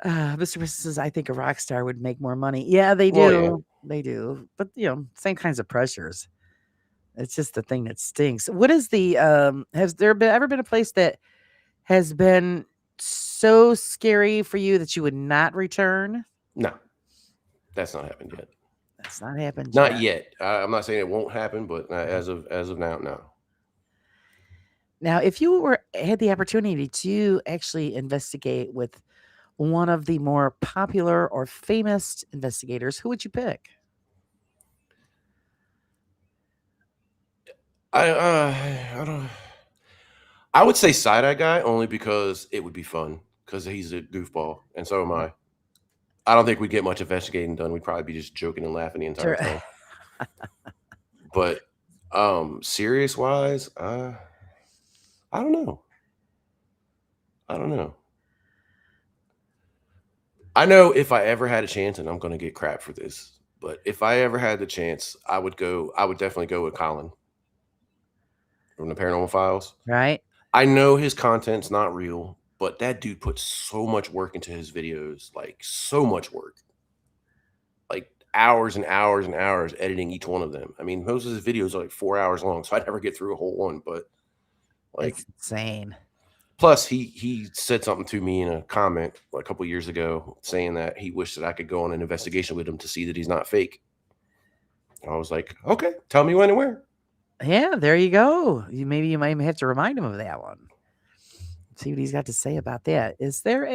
Mr. Bristol says, I think a rock star would make more money. Yeah, they do. Well, yeah. They do. But, same kinds of pressures. It's just the thing that stinks. What is has there ever been a place that has been so scary for you that you would not return? No, that's not happened yet. That's not happened Not yet. I'm not saying it won't happen, but as of now, no. Now, if you had the opportunity to actually investigate with one of the more popular or famous investigators, who would you pick? I don't. I would say side eye guy only because it would be fun because he's a goofball and so am I. I don't think we'd get much investigating done. We'd probably be just joking and laughing the entire time. But serious wise, I don't know. I know if I ever had a chance, and I'm going to get crap for this, but if I ever had the chance, I would definitely go with Colin from the Paranormal Files. Right. I know his content's not real, but that dude puts so much work into his videos, like so much work, like hours and hours and hours editing each one of them. I mean, most of his videos are like 4 hours long, so I never get through a whole one, but like it's insane. Plus, he said something to me in a comment a couple years ago saying that he wished that I could go on an investigation with him to see that he's not fake. I was like, okay, tell me when and where. Yeah, there you go. Maybe you might have to remind him of that one. See what he's got to say about that. Is there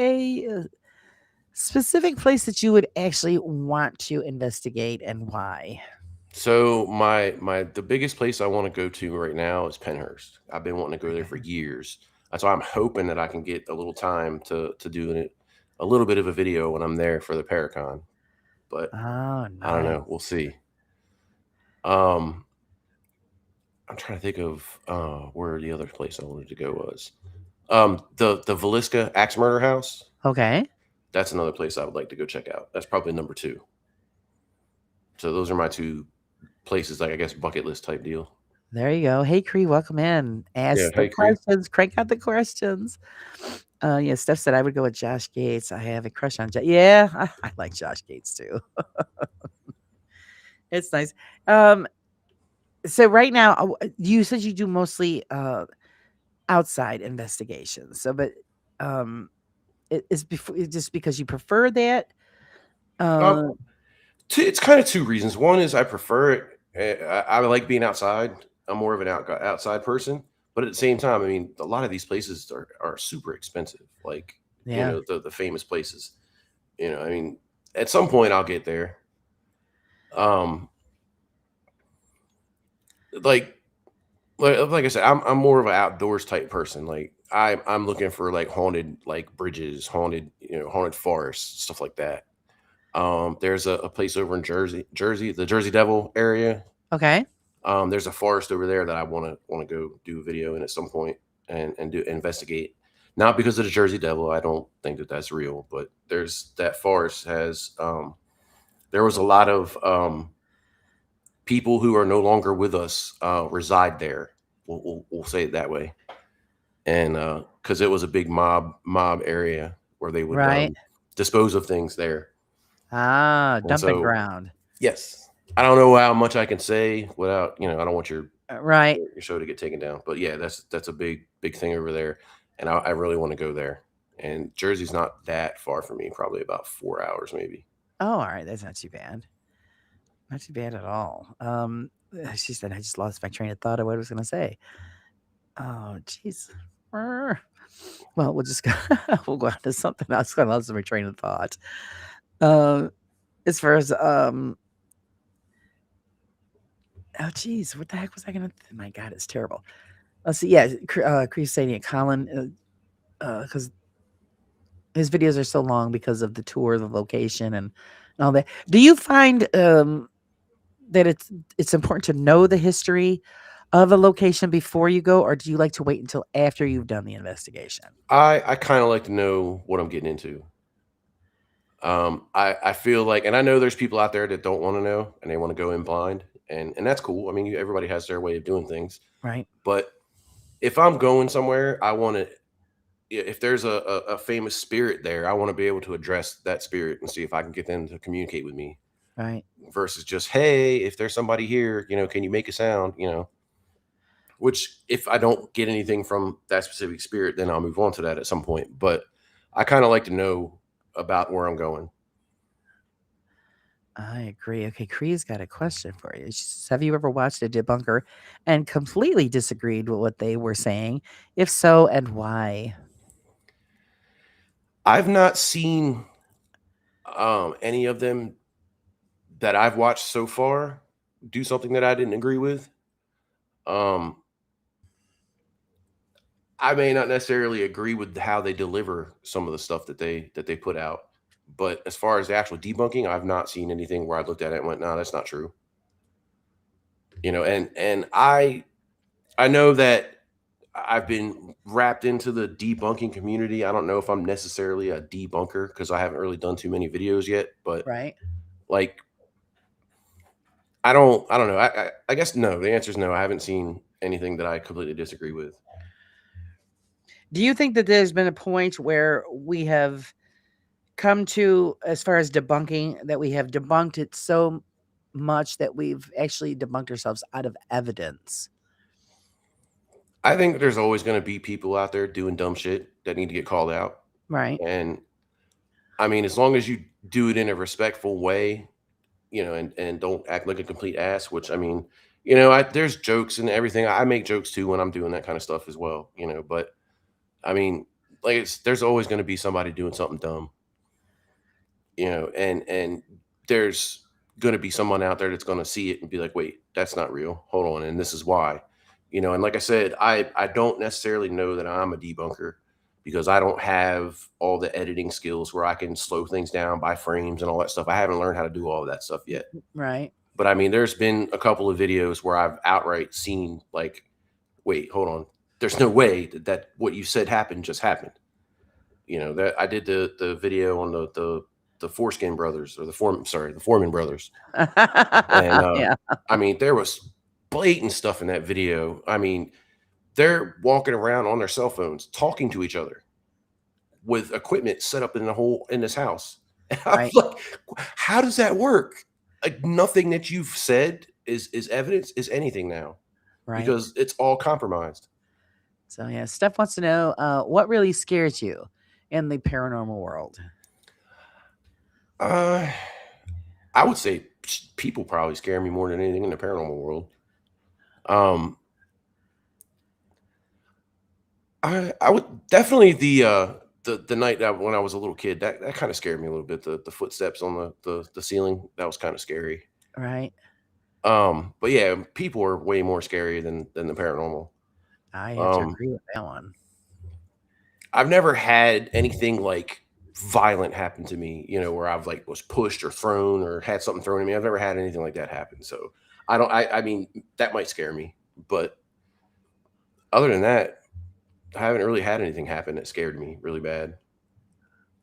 Specific place that you would actually want to investigate and why? So the biggest place I want to go to right now is Penhurst. I've been wanting to go there for Okay. years. That's why I'm hoping that I can get a little time to do a little bit of a video when I'm there for the Paracon. But Oh, I don't nice. know. We'll see. Um, I'm trying to think of where the other place I wanted to go was. The Velisca Axe Murder House. Okay. That's another place I would like to go check out. That's probably number two. So those are my two places, like I guess bucket list type deal. There you go. Hey, Cree, welcome in. Yeah. Ask the Hey, Cree. questions. Crank out the questions. Yeah, Steph said I would go with Josh Gates. I have a crush on Josh. Yeah, I like Josh Gates too. It's nice. Um, so right now, you said you do mostly outside investigations. So, but um, it's before just because you prefer that. Um, Uh, it's kind of two reasons. One is I prefer it. I like being outside. I'm more of an outside person. But at the same time, I mean, a lot of these places are super expensive. Like, yeah. the famous places. I mean, at some point I'll get there. Um, like like I said, I'm more of an outdoors type person. Like I'm looking for like haunted like bridges, haunted forests, stuff like that. There's a place over in Jersey, the Jersey Devil area. Okay. There's a forest over there that I want to go do a video in at some point and do investigate. Not because of the Jersey Devil, I don't think that that's real, but there's that forest has there was a lot of people who are no longer with us reside there. We'll say it that way, and because it was a big mob area where they would Right. dispose of things there, Ah, and dumping so ground. yes, I don't know how much I can say without I don't want Right. your show to get taken down, but yeah, that's a big thing over there, and I really want to go there. And Jersey's not that far from me, probably about 4 hours maybe. Oh, all right. That's not too bad. Not too bad at all. She said I just lost my train of thought of what I was going to say. Oh, jeez. Well, we'll just go, we'll go on to something else. I lost my train of thought. As far as oh, jeez, what the heck was I going to? My God, it's terrible. Let's see. Yeah, Crusading Colin, because his videos are so long because of the tour, the location, and all that. Do you find that it's important to know the history of a location before you go, or do you like to wait until after you've done the investigation? I kind of like to know what I'm getting into. I feel like, and I know there's people out there that don't want to know and they want to go in blind, and that's cool. I mean, everybody has their way of doing things, Right. but if I'm going somewhere, I want to. If there's a famous spirit there, I want to be able to address that spirit and see if I can get them to communicate with me. Right. Versus just, hey, if there's somebody here, can you make a sound? Which if I don't get anything from that specific spirit, then I'll move on to that at some point. But I kind of like to know about where I'm going. I agree. Okay, Kree's got a question for you. She says, have you ever watched a debunker and completely disagreed with what they were saying? If so, and why? I've not seen any of them that I've watched so far do something that I didn't agree with. Um, I may not necessarily agree with how they deliver some of the stuff that they put out, but as far as the actual debunking, I've not seen anything where I looked at it and went, "No, that's not true." And I know that I've been wrapped into the debunking community. I don't know if I'm necessarily a debunker because I haven't really done too many videos yet, but Right. like I don't know. I guess no. The answer is no. I haven't seen anything that I completely disagree with. Do you think that there's been a point where we have come to, as far as debunking, that we have debunked it so much that we've actually debunked ourselves out of evidence? I think there's always going to be people out there doing dumb shit that need to get called out. Right. And I mean, as long as you do it in a respectful way, and don't act like a complete ass, which I mean, there's jokes and everything. I make jokes too when I'm doing that kind of stuff as well, but I mean, like there's always going to be somebody doing something dumb. and there's going to be someone out there that's going to see it and be like, wait, that's not real, hold on, and this is why. And like I said, I don't necessarily know that I'm a debunker, because I don't have all the editing skills where I can slow things down by frames and all that stuff. I haven't learned how to do all of that stuff yet. Right. But I mean, there's been a couple of videos where I've outright seen, like, wait, hold on, there's no way that what you said happened just happened. That I did the video on the Foreskin brothers, or the Foreman brothers. And Yeah. I mean, there was blatant stuff in that video. I mean, they're walking around on their cell phones talking to each other with equipment set up in this house. And I'm Right. like, how does that work? Like, nothing that you've said is evidence, is anything now, Right. because it's all compromised. So yeah, Steph wants to know what really scares you in the paranormal world. I would say people probably scare me more than anything in the paranormal world. I would definitely the night that when I was a little kid, that kind of scared me a little bit. The footsteps on the ceiling, that was kind of scary. Right. But yeah, people are way more scary than the paranormal. I have to agree with that one. I've never had anything like violent happen to me, where I've like was pushed or thrown or had something thrown at me. I've never had anything like that happen. So I mean, that might scare me, but other than that, I haven't really had anything happen that scared me really bad.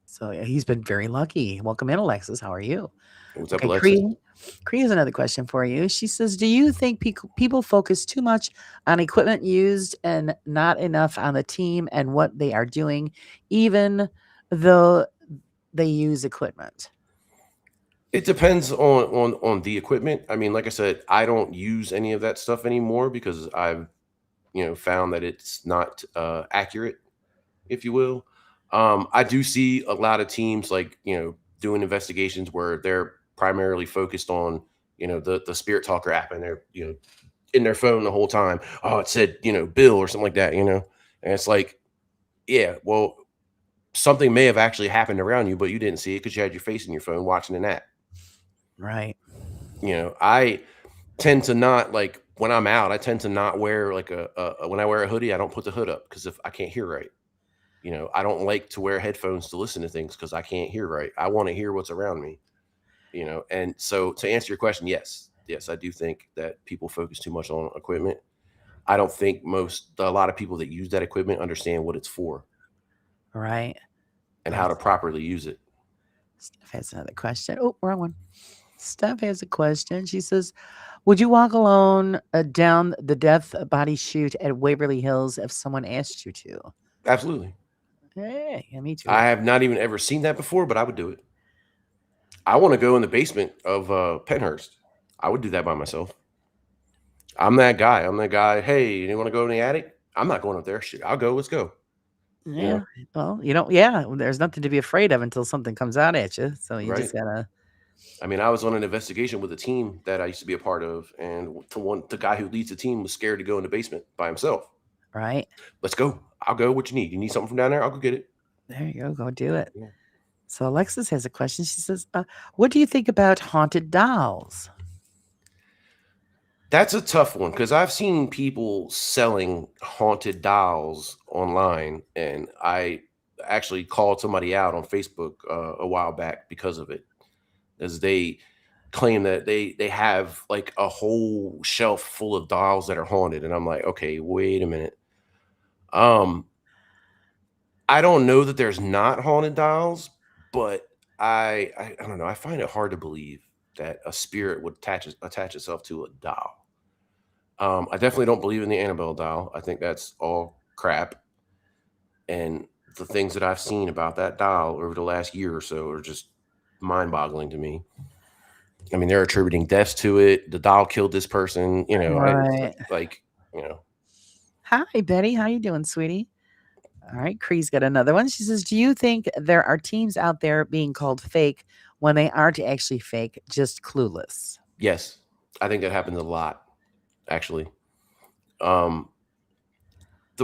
So yeah, he's been very lucky. Welcome in, Alexis. How are you? What's up, Okay, Alexis? Cree has another question for you. She says, "Do you think people focus too much on equipment used and not enough on the team and what they are doing, even though they use equipment?" It depends on the equipment. I mean, like I said, I don't use any of that stuff anymore because I've found that it's not accurate, if you will. I do see a lot of teams like doing investigations where they're primarily focused on the Spirit Talker app, and they're in their phone the whole time. Oh, it said Bill or something like that, and it's like, yeah, well, something may have actually happened around you, but you didn't see it because you had your face in your phone watching an app. Right. I tend to not, like, when I'm out, I tend to not wear like when I wear a hoodie, I don't put the hood up because if I can't hear right. I don't like to wear headphones to listen to things because I can't hear right. I want to hear what's around me. And so to answer your question, yes, I do think that people focus too much on equipment. I don't think a lot of people that use that equipment understand what it's for. Right. And how to properly use it. Steph has another question. Oh, wrong one. Steph has a question. She says, "Would you walk alone down the death body chute at Waverly Hills if someone asked you to?" Absolutely. Hey, yeah, me too. I have not even ever seen that before, but I would do it. I want to go in the basement of Penhurst. I would do that by myself. I'm that guy. Hey, you want to go in the attic? I'm not going up there. Shit, I'll go. Let's go. Yeah. Well, there's nothing to be afraid of until something comes out at you. So you just gotta. I mean, I was on an investigation with a team that I used to be a part of, and the guy who leads the team was scared to go in the basement by himself. Right. Let's go. I'll go. What you need? You need something from down there? I'll go get it. There you go. Go do it. Yeah. So Alexis has a question. She says, "What do you think about haunted dolls?" That's a tough one because I've seen people selling haunted dolls online, and I actually called somebody out on Facebook a while back because of it, as they claim that they have like a whole shelf full of dolls that are haunted, and I'm like, okay, wait a minute. I don't know that there's not haunted dolls, but I don't know. I find it hard to believe that a spirit would attach itself to a doll. I definitely don't believe in the Annabelle doll. I think that's all crap. And the things that I've seen about that doll over the last year or so are just mind-boggling to me. I mean, they're attributing deaths to it. The doll killed this person. Right. Like. Hi, Betty. How you doing, sweetie? All right. Cree's got another one. She says, "Do you think there are teams out there being called fake when they aren't actually fake, just clueless?" Yes, I think that happens a lot, actually. The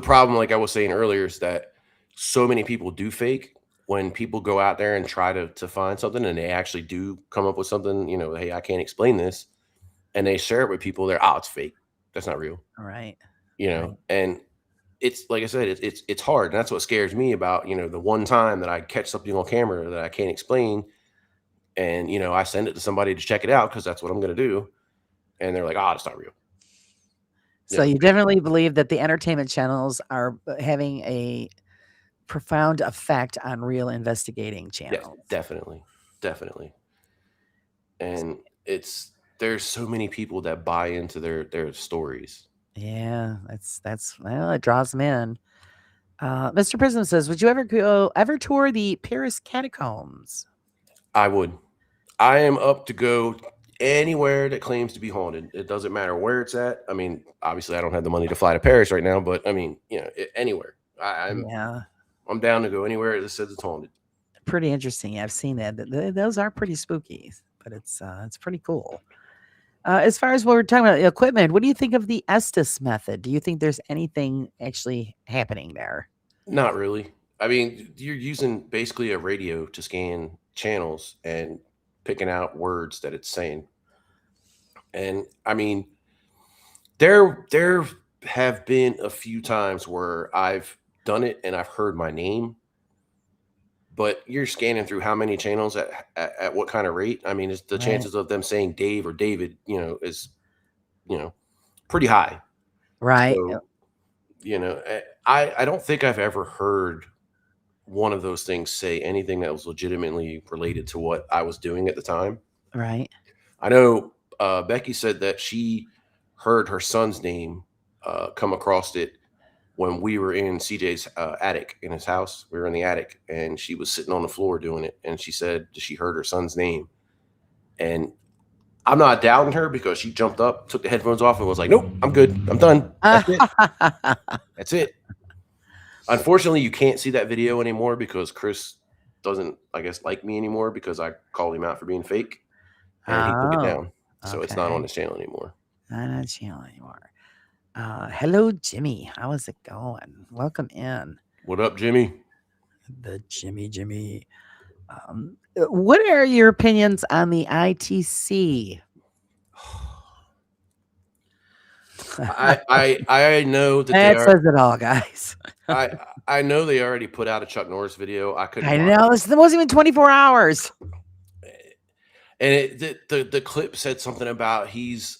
problem, like I was saying earlier, is that so many people do fake when people go out there and try to find something and they actually do come up with something, you know, hey, I can't explain this, and they share it with people, they're, oh, it's fake. That's not real. Right. You Right. know, and it's like I said, it's hard. And that's what scares me about, you know, the one time that I catch something on camera that I can't explain, and you know, I send it to somebody to check it out because that's what I'm gonna do. And they're like, oh, it's not real. So Yeah. you definitely believe that the entertainment channels are having a profound effect on real investigating Yeah, channels. definitely. Definitely. And there's so many people that buy into their stories. Yeah, that's well, it draws them in. Mr. Prism says, would you ever tour the Paris catacombs? I would. I am up to go anywhere that claims to be haunted. It doesn't matter where it's at. I mean, obviously, I don't have the money to fly to Paris right now, but I mean, you know, anywhere. Yeah, I'm down to go anywhere that says it's haunted. pretty interesting. I've seen that. Those are pretty spooky, but it's pretty cool. As far as what we're talking about equipment, what do you think of the Estes method? Do you think there's anything actually happening there? Not really. I mean, you're using basically a radio to scan channels and picking out words that it's saying. And I mean, there have been a few times where I've done it and I've heard my name, but you're scanning through how many channels at what kind of rate? I mean, is the Right. chances of them saying Dave or David, you know, is, you know, pretty high. Right. So, you know, I don't think I've ever heard one of those things say anything that was legitimately related to what I was doing at the time. Right. I know Becky said that she heard her son's name come across it when we were in CJ's attic in his house. We were in the attic and she was sitting on the floor doing it. And she said she heard her son's name. And I'm not doubting her because she jumped up, took the headphones off and was like, nope, I'm good. I'm done. That's it. That's it. Unfortunately, you can't see that video anymore because Chris doesn't, I guess, like me anymore because I called him out for being fake and he took it down. So it's not on his channel anymore. Not on the channel anymore. Hello, Jimmy. How is it going? Welcome in. What up, Jimmy? The Jimmy. What are your opinions on the ITC? I know that that says it all, guys. I know they already put out a Chuck Norris video. I couldn't. I know this wasn't even 24 hours. And the clip said something about he's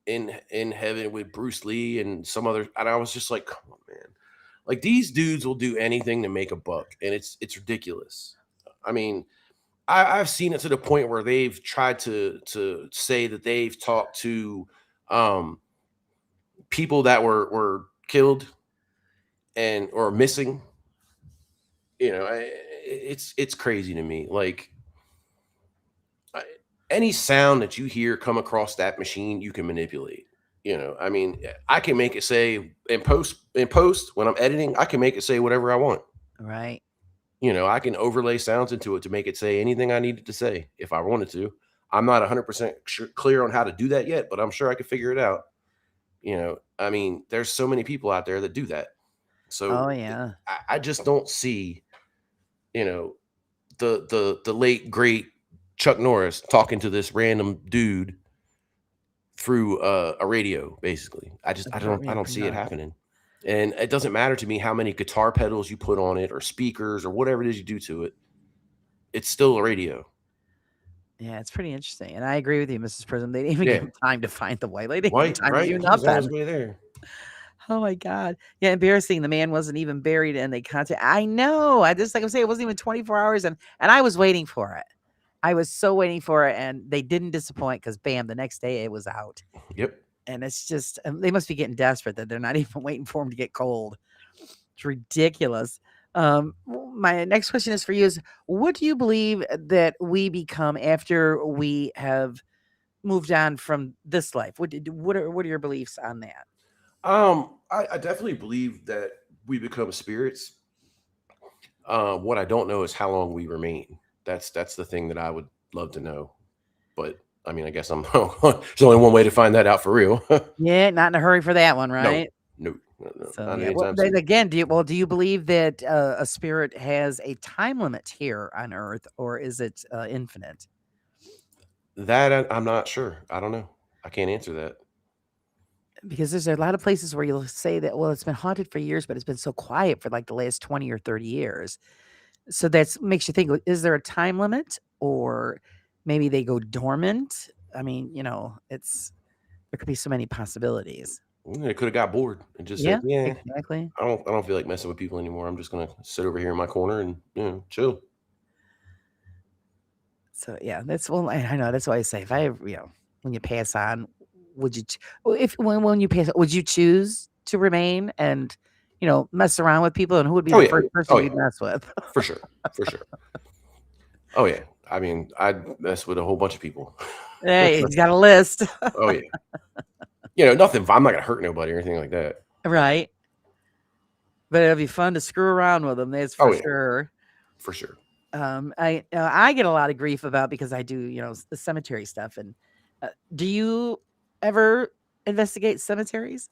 in heaven with Bruce Lee and some other, and I was just like, come on, man. Like these dudes will do anything to make a buck, and it's ridiculous. I mean, I've seen it to the point where they've tried to say that they've talked to people that were killed and or missing. You know, it's crazy to me. Like any sound that you hear come across that machine, you can manipulate. You know, I mean, I can make it say in post when I'm editing, I can make it say whatever I want. Right. You know, I can overlay sounds into it to make it say anything I needed to say if I wanted to. I'm not 100% clear on how to do that yet, but I'm sure I could figure it out. You know, I mean, there's so many people out there that do that. So yeah, I just don't see, you know, the late great Chuck Norris talking to this random dude through a radio. Basically, I don't see it happening. And it doesn't matter to me how many guitar pedals you put on it or speakers or whatever it is you do to it. It's still a radio. Yeah, it's pretty interesting. And I agree with you, Mrs. Prism. They didn't even give him time to find the white lady. White, time right? to do He was on his nothing. way there. Oh my God. Yeah, embarrassing. The man wasn't even buried and they contact. I know. I just like I'm saying, it wasn't even 24 hours and I was waiting for it. I was so waiting for it and they didn't disappoint because bam, the next day it was out. Yep. And it's just they must be getting desperate that they're not even waiting for him to get cold. It's ridiculous. My next question is for you: is what do you believe that we become after we have moved on from this life? What are your beliefs on that? I definitely believe that we become spirits. What I don't know is how long we remain. That's the thing that I would love to know. But I mean, I guess there's only one way to find that out for real. Yeah, not in a hurry for that one, right? No. So Not yeah. Well, anytime then soon. again, do you believe that a spirit has a time limit here on Earth, or is it infinite? That I'm not sure. I don't know. I can't answer that. Because there's a lot of places where you'll say that, well, it's been haunted for years, but it's been so quiet for like the last 20 or 30 years. So that's makes you think, is there a time limit, or maybe they go dormant? I mean, it's there could be so many possibilities. They could have got bored and just said, Yeah, "Yeah, exactly. I don't feel like messing with people anymore. I'm just gonna sit over here in my corner and chill." So yeah, that's well, I know that's why I say if I ever, when you pass on, would you, well, if when you pass, would you choose to remain and mess around with people, and who would be Oh the yeah, first person oh yeah, you'd mess with? for sure, for sure. Oh yeah. I mean, I'd mess with a whole bunch of people. Hey, he's got a list, Oh yeah. Nothing. I'm not gonna hurt nobody or anything like that. right? But it'll be fun to screw around with them. That's for Oh yeah, sure. for sure. I get a lot of grief about because I do the cemetery stuff. And do you ever investigate cemeteries?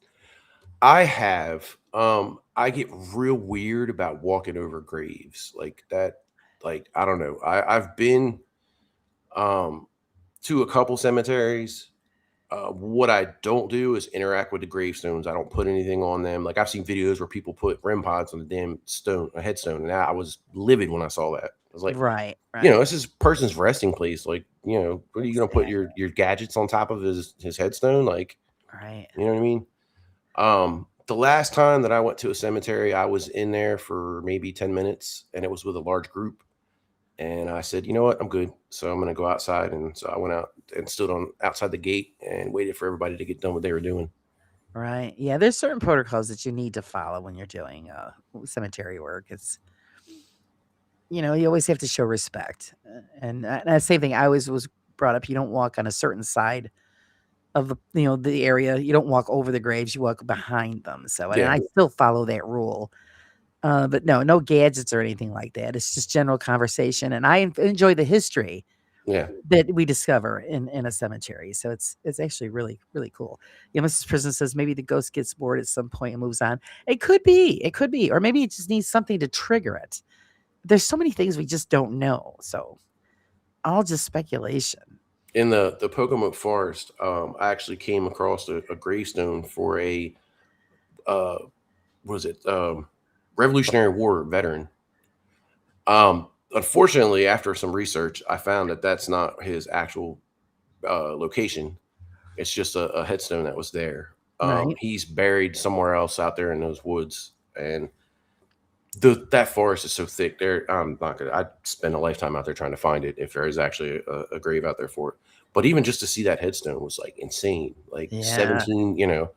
I have. I get real weird about walking over graves like that. Like I don't know. I've been um to a couple cemeteries. What I don't do is interact with the gravestones. I don't put anything on them. Like I've seen videos where people put REM pods on the damn stone, a headstone, and I was livid when I saw that. I was like, Right, right. this is person's resting place. Like, what are you gonna put Exactly. your gadgets on top of his headstone? Like, Right. you know what I mean? The last time that I went to a cemetery, I was in there for maybe 10 minutes and it was with a large group. And I said, you know what, I'm good. So I'm gonna go outside. And so I went out and stood on outside the gate and waited for everybody to get done what they were doing. Right. Yeah, there's certain protocols that you need to follow when you're doing cemetery work. It's you always have to show respect. And same thing, I always was brought up, you don't walk on a certain side of the area. You don't walk over the graves, you walk behind them. So, and Yeah, I still follow that rule. But no gadgets or anything like that. It's just general conversation, and I enjoy the history yeah. that we discover in a cemetery. So it's actually really, really cool. Yeah, Mrs. Prison says maybe the ghost gets bored at some point and moves on. It could be, or maybe it just needs something to trigger it. There's so many things we just don't know. So all just speculation. In the Pocomoke Forest, I actually came across a gravestone for a uh what was it? Revolutionary War veteran. Unfortunately, after some research, I found that that's not his actual location. It's just a headstone that was there. Right. He's buried somewhere else out there in those woods, and that forest is so thick. There, I'm not gonna. I'd spend a lifetime out there trying to find it if there is actually a grave out there for it. But even just to see that headstone was like insane. Like Yeah. 17,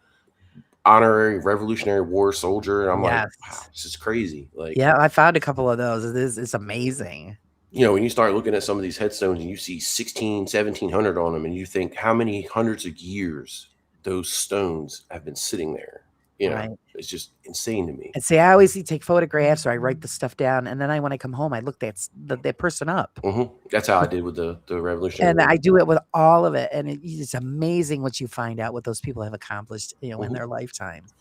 honorary Revolutionary War soldier. And I'm like, wow, Yes. this is crazy. Like, Yeah, I found a couple of those. It's amazing. when you start looking at some of these headstones and you see 16, 1700 on them, and you think how many hundreds of years those stones have been sitting there, Right. it's just insane to me. And see, I always take photographs or I write the stuff down, and then when I come home, I look that person up, That's how I did with the Revolutionary and War. I do it with all of it, and it's amazing what you find out what those people have accomplished, in Mhm. their lifetimes.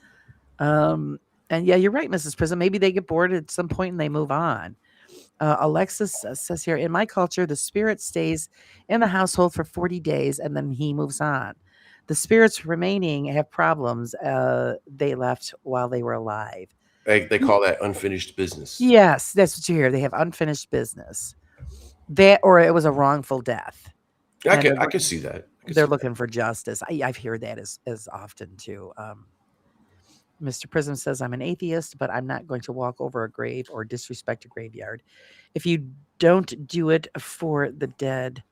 Um, and yeah, you're right, Mrs. Prism. Maybe they get bored at some point and they move on. Alexis says here, in my culture, the spirit stays in the household for 40 days and then he moves on. The spirits remaining have problems they left while they were alive. They call that unfinished business. Yes, that's what you hear. They have unfinished business. That or it was a wrongful death, and I could see that. I could they're see that. looking for justice. I've heard that as often too. Mr. Prism says, I'm an atheist, but I'm not going to walk over a grave or disrespect a graveyard. If you don't do it for the dead,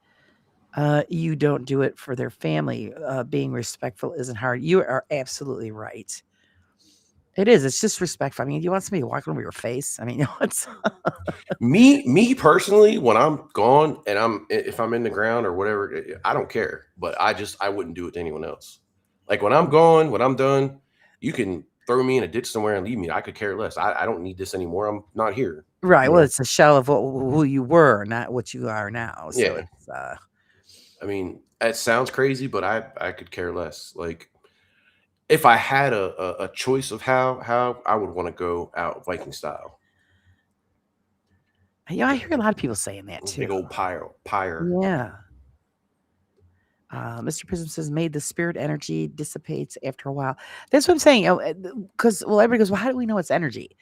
you don't do it for their family. Being respectful isn't hard. You are absolutely right. It is. It's just respectful. I mean, you want somebody walking over your face? I mean, it's Me personally, when I'm gone and if I'm in the ground or whatever, I don't care. But I wouldn't do it to anyone else. Like when I'm gone, when I'm done, you can throw me in a ditch somewhere and leave me. I could care less. I don't need this anymore. I'm not here. right. You Well, know? it's a shell of who you were, not what you are now. So Yeah. it's I mean, it sounds crazy, but I could care less. Like if I had a choice of how I would want to go out Viking style. I hear a lot of people saying that too. Big old pyre. Yeah. Mr. Prism says, "Made the spirit energy dissipates after a while." That's what I'm saying. Because everybody goes, "Well, how do we know it's energy?"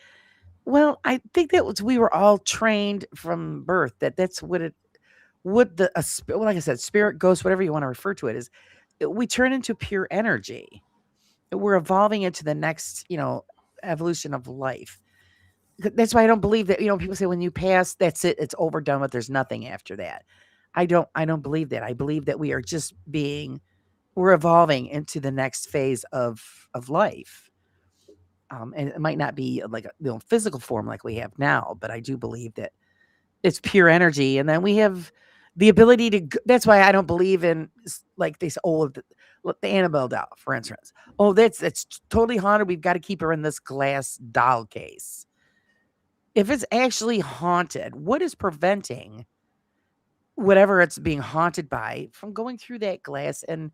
Well, I think that we were all trained from birth that's what it would well, like I said, spirit, ghost, whatever you want to refer to it is. We turn into pure energy. We're evolving into the next, evolution of life. That's why I don't believe that. People say when you pass, that's it. It's overdone with. There's nothing after that. I don't believe that. I believe that we are just we're evolving into the next phase of life. And it might not be like a physical form like we have now, but I do believe that it's pure energy. And then we have the ability to, that's why I don't believe in like they say, the Annabelle doll, for instance. Oh, that's totally haunted. We've got to keep her in this glass doll case. If it's actually haunted, what is preventing whatever it's being haunted by from going through that glass and,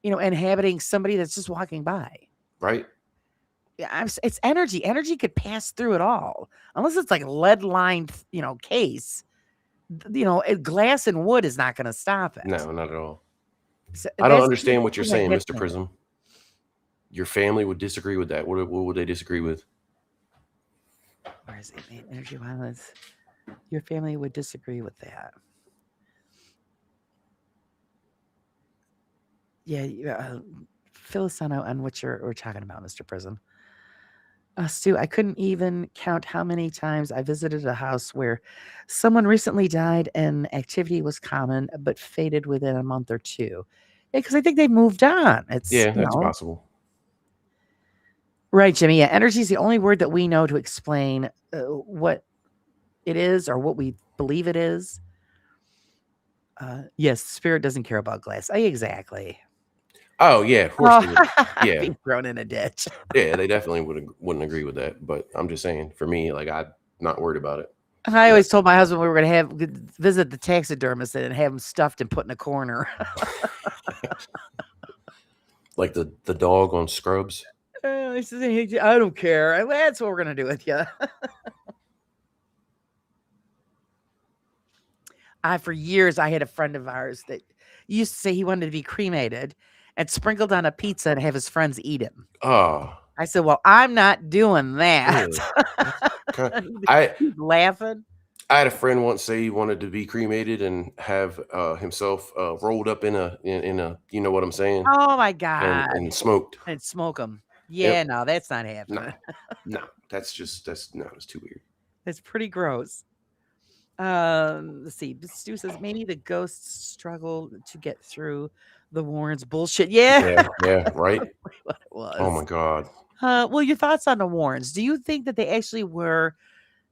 inhabiting somebody that's just walking by? Right. Yeah, it's energy. Energy could pass through it all, unless it's like lead lined, case. Glass and wood is not going to stop it. No, not at all. So I don't understand what you're something saying, that Mr. Prism. Your family would disagree with that. What would they disagree with? Where is it? Energy violence. Your family would disagree with that. Yeah. Fill us on what we're talking about, Mr. Prism. Stu, I couldn't even count how many times I visited a house where someone recently died and activity was common, but faded within a month or two. Because I think they moved on. It's that's possible. Right, Jimmy. Yeah, energy is the only word that we know to explain what it is or what we believe it is. Yes, spirit doesn't care about glass. Exactly. Oh yeah, of course. Yeah, being thrown in a ditch. Yeah, they definitely wouldn't agree with that. But I'm just saying, for me, like I'm not worried about it. I always told my husband we were going to visit the taxidermist and have him stuffed and put in a corner. Like the dog on Scrubs. He says, "I don't care." That's what we're going to do with you. For years, I had a friend of ours that used to say he wanted to be cremated and sprinkled on a pizza and have his friends eat him. Oh. I said, "Well, I'm not doing that." He's laughing. I had a friend once say he wanted to be cremated and have himself rolled up in a, you know what I'm saying? Oh my God. And smoked. And smoke them. Yeah, yep. No, that's not happening. No, it's too weird. It's pretty gross. Let's see. Stu says maybe the ghosts struggle to get through the Warrens bullshit. Yeah, right. What it was. Oh my God. Well, your thoughts on the Warrens? Do you think that they actually were,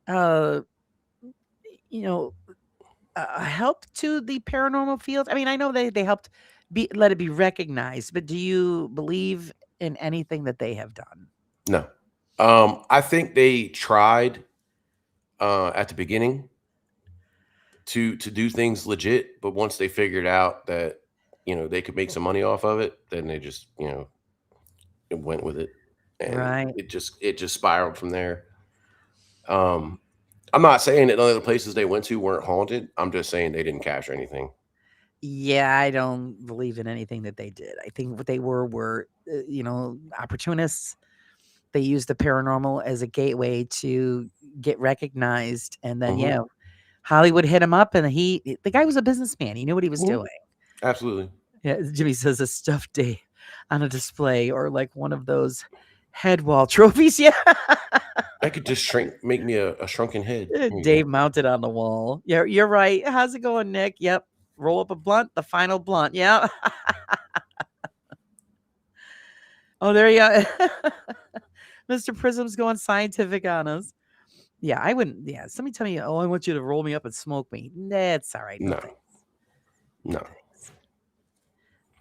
a help to the paranormal field? I mean, I know they helped let it be recognized, but do you believe in anything that they have done? No. I think they tried at the beginning to do things legit, but once they figured out that they could make some money off of it, then they just it went with it, and it just spiraled from there. I'm not saying that none of the places they went to weren't haunted. I'm just saying they didn't capture anything. Yeah, I don't believe in anything that they did. I think what they were opportunists. They used the paranormal as a gateway to get recognized, and then Hollywood hit him up, and the guy was a businessman. He knew what he was doing. Absolutely. Yeah, Jimmy says a stuffed Dave on a display or like one of those head wall trophies. Yeah. I could just make me a shrunken head. Dave mounted on the wall. Yeah, you're right. How's it going, Nick? Yep. Roll up a blunt, the final blunt. Yeah. Oh, there you go. Mr. Prism's going scientific on us. Yeah, I wouldn't. Yeah, somebody tell me, "Oh, I want you to roll me up and smoke me." That's all right. No.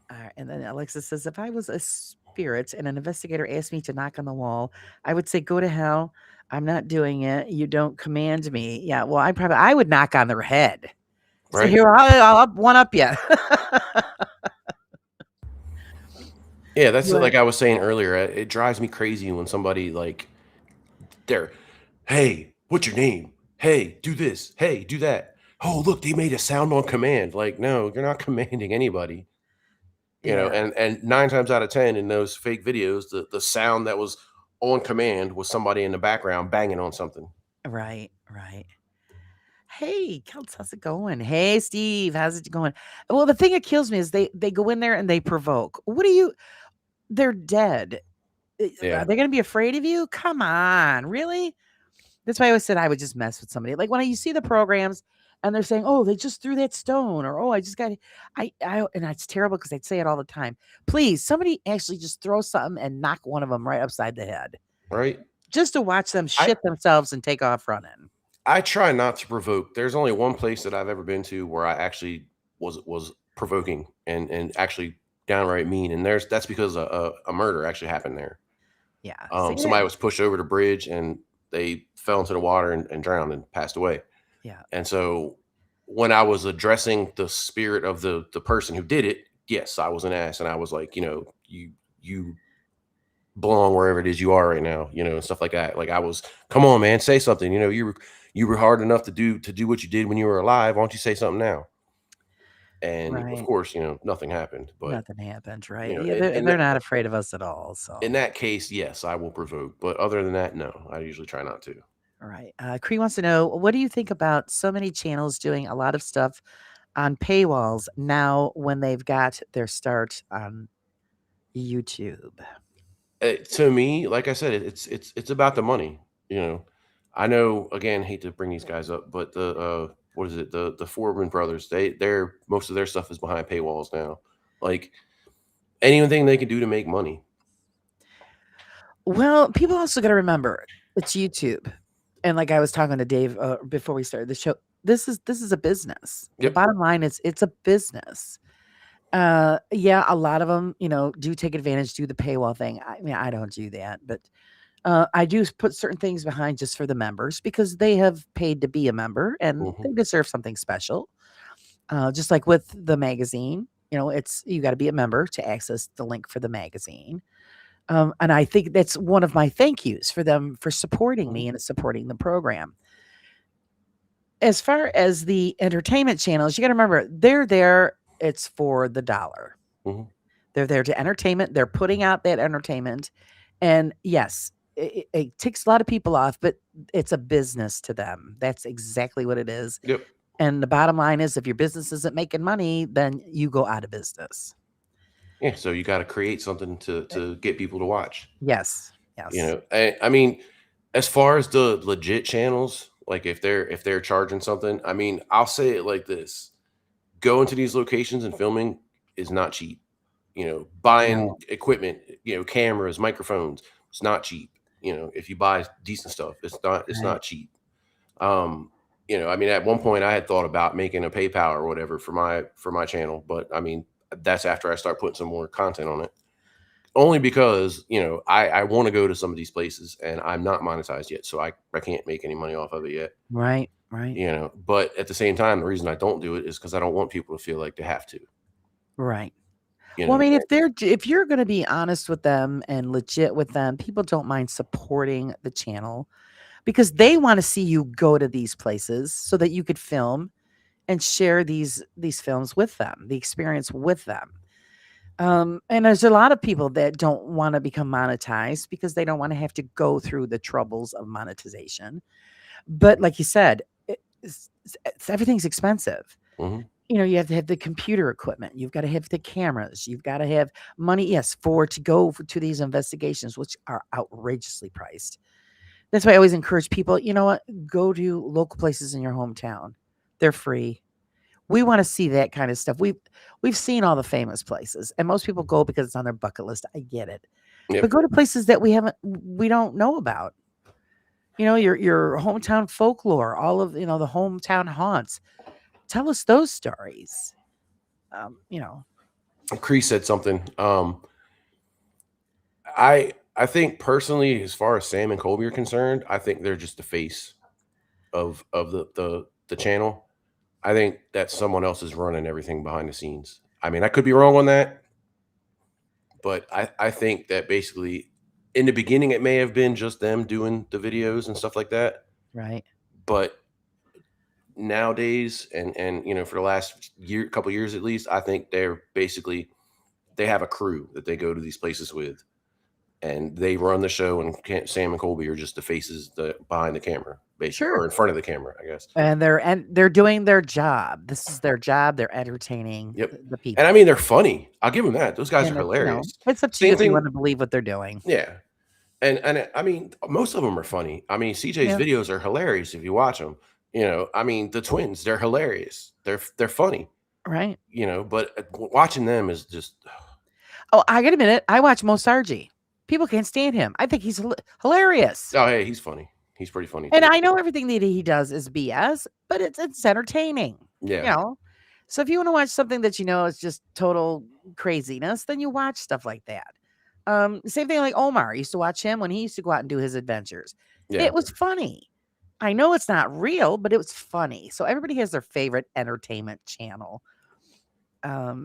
All right, and then Alexa says, "If I was a spirit and an investigator asked me to knock on the wall, I would say, 'Go to hell. I'm not doing it. You don't command me.'" Yeah, well, I would knock on their head. Right. So here, I'll one up you. Yeah, that's But like I was saying earlier. It drives me crazy when somebody like they're, hey, what's your name? Hey, do this. Hey, do that. Oh, look, they made a sound on command. Like, no, you're not commanding anybody. yeah, And 9 times out of 10 in those fake videos, the sound that was on command was somebody in the background banging on something. right, right. Hey, Kels, how's it going? Hey, Steve, how's it going? Well, the thing that kills me is they go in there and they provoke. What do you? They're dead. Are Yeah, they going to be afraid of you? Come on, really? That's why I always said I would just mess with somebody. Like when you see the programs and they're saying, "Oh, they just threw that stone," or "Oh, I just got," and it's terrible because I'd say it all the time. Please, somebody actually just throw something and knock one of them right upside the head, right. just to watch them I shit themselves and take off running. I try not to provoke. There's only one place that I've ever been to where I actually was provoking and actually downright mean, and that's because a murder actually happened there. Yeah. See Somebody it? was pushed over the bridge and they fell into the water and drowned and passed away. Yeah. And so when I was addressing the spirit of the person who did it, yes, I was an ass, and I was like, you belong wherever it is you are right now, and stuff like that. Like I was, come on, man, say something. You were hard enough to do what you did when you were alive. Why don't you say something now? And of Right. course, nothing happened. But Nothing happened, right? you know, Yeah, in, they're not afraid of us at all. in So, that case, yes, I will provoke. But other than that, no, I usually try not to. right. Cree wants to know, what do you think about so many channels doing a lot of stuff on paywalls now when they've got their start on YouTube? To me, like I said, it's about the money. You know, I know. Again, hate to bring these guys up, but the what is it? The Foreman brothers. They're most of their stuff is behind paywalls now. Like anything they can do to make money. Well, people also got to remember it's YouTube, and like I was talking to Dave before we started the show, this is a business. The Yep. bottom line is it's a business. Yeah, a lot of them, do take advantage, do the paywall thing. I mean, I don't do that, but I do put certain things behind just for the members because they have paid to be a member and Hmm. they deserve something special. Just like with the magazine, it's you got to be a member to access the link for the magazine. And I think that's one of my thank yous for them for supporting Hmm. me and supporting the program. As far as the entertainment channels, you got to remember they're there. It's for the dollar. Hmm. They're there to entertainment. They're putting out that entertainment. And yes, it ticks a lot of people off, but it's a business to them. That's exactly what it is. Yep. And the bottom line is if your business isn't making money, then you go out of business. Yeah. So you got to create something to get people to watch. Yes. Yes. I mean, as far as the legit channels, like if they're charging something, I mean, I'll say it like this: going to these locations and filming is not cheap. Buying No. equipment, cameras, microphones, it's not cheap. If you buy decent stuff, it's Right. not cheap. Um, I mean, at one point I had thought about making a PayPal or whatever for my channel, but I mean, that's after I start putting some more content on it. Only because I want to go to some of these places and I'm not monetized yet, so I can't make any money off of it yet. Right. Right. But at the same time, the reason I don't do it is because I don't want people to feel like they have to. Right. You Well, I know, mean, if you're going to be honest with them and legit with them, people don't mind supporting the channel because they want to see you go to these places so that you could film and share these films with them, the experience with them. And there's a lot of people that don't want to become monetized because they don't want to have to go through the troubles of monetization. But like you said, everything's expensive. hmm You have to have the computer equipment. You've got to have the cameras. You've got to have money, yes, to go to these investigations, which are outrageously priced. That's why I always encourage people, you know what? Go to local places in your hometown. They're free. We want to see that kind of stuff. We've seen all the famous places, and most people go because it's on their bucket list. I get it. But Yep. go to places that we don't know about. Your hometown folklore, all of the hometown haunts. Tell us those stories. Um, you know, Cree said something. I think personally, as far as Sam and Colby are concerned, I think they're just the face of the channel. I think that someone else is running everything behind the scenes. I mean, I could be wrong on that, But I think that basically in the beginning it may have been just them doing the videos and stuff like that. Right. But nowadays and for the last couple years at least, I think they're basically they have a crew that they go to these places with, and they run the show. And Sam and Colby are just the faces behind the camera, basically, or Sure. in front of the camera, I guess. And they're doing their job. This is their job. They're entertaining Yep. the And I people. mean, they're funny. I'll give them that. Those guys are And it's, hilarious. it's up to you Same if you thing. want to believe what they're doing. Yeah. And I mean, most of them are funny. I mean, CJ's Yeah. videos are hilarious if you watch them. I mean, the twins, they're hilarious. They're funny. Right. But watching them is just Oh, I got a minute. I watch Mo Sargi. People can't stand him. I think he's hilarious. oh hey, he's funny. He's pretty funny And too. I know everything that he does is BS, but it's entertaining. Yeah. So if you want to watch something that is just total craziness, then you watch stuff like that. Same thing like Omar. I used to watch him when he used to go out and do his adventures. Yeah. It was funny. I know it's not real, but it was funny. So everybody has their favorite entertainment channel.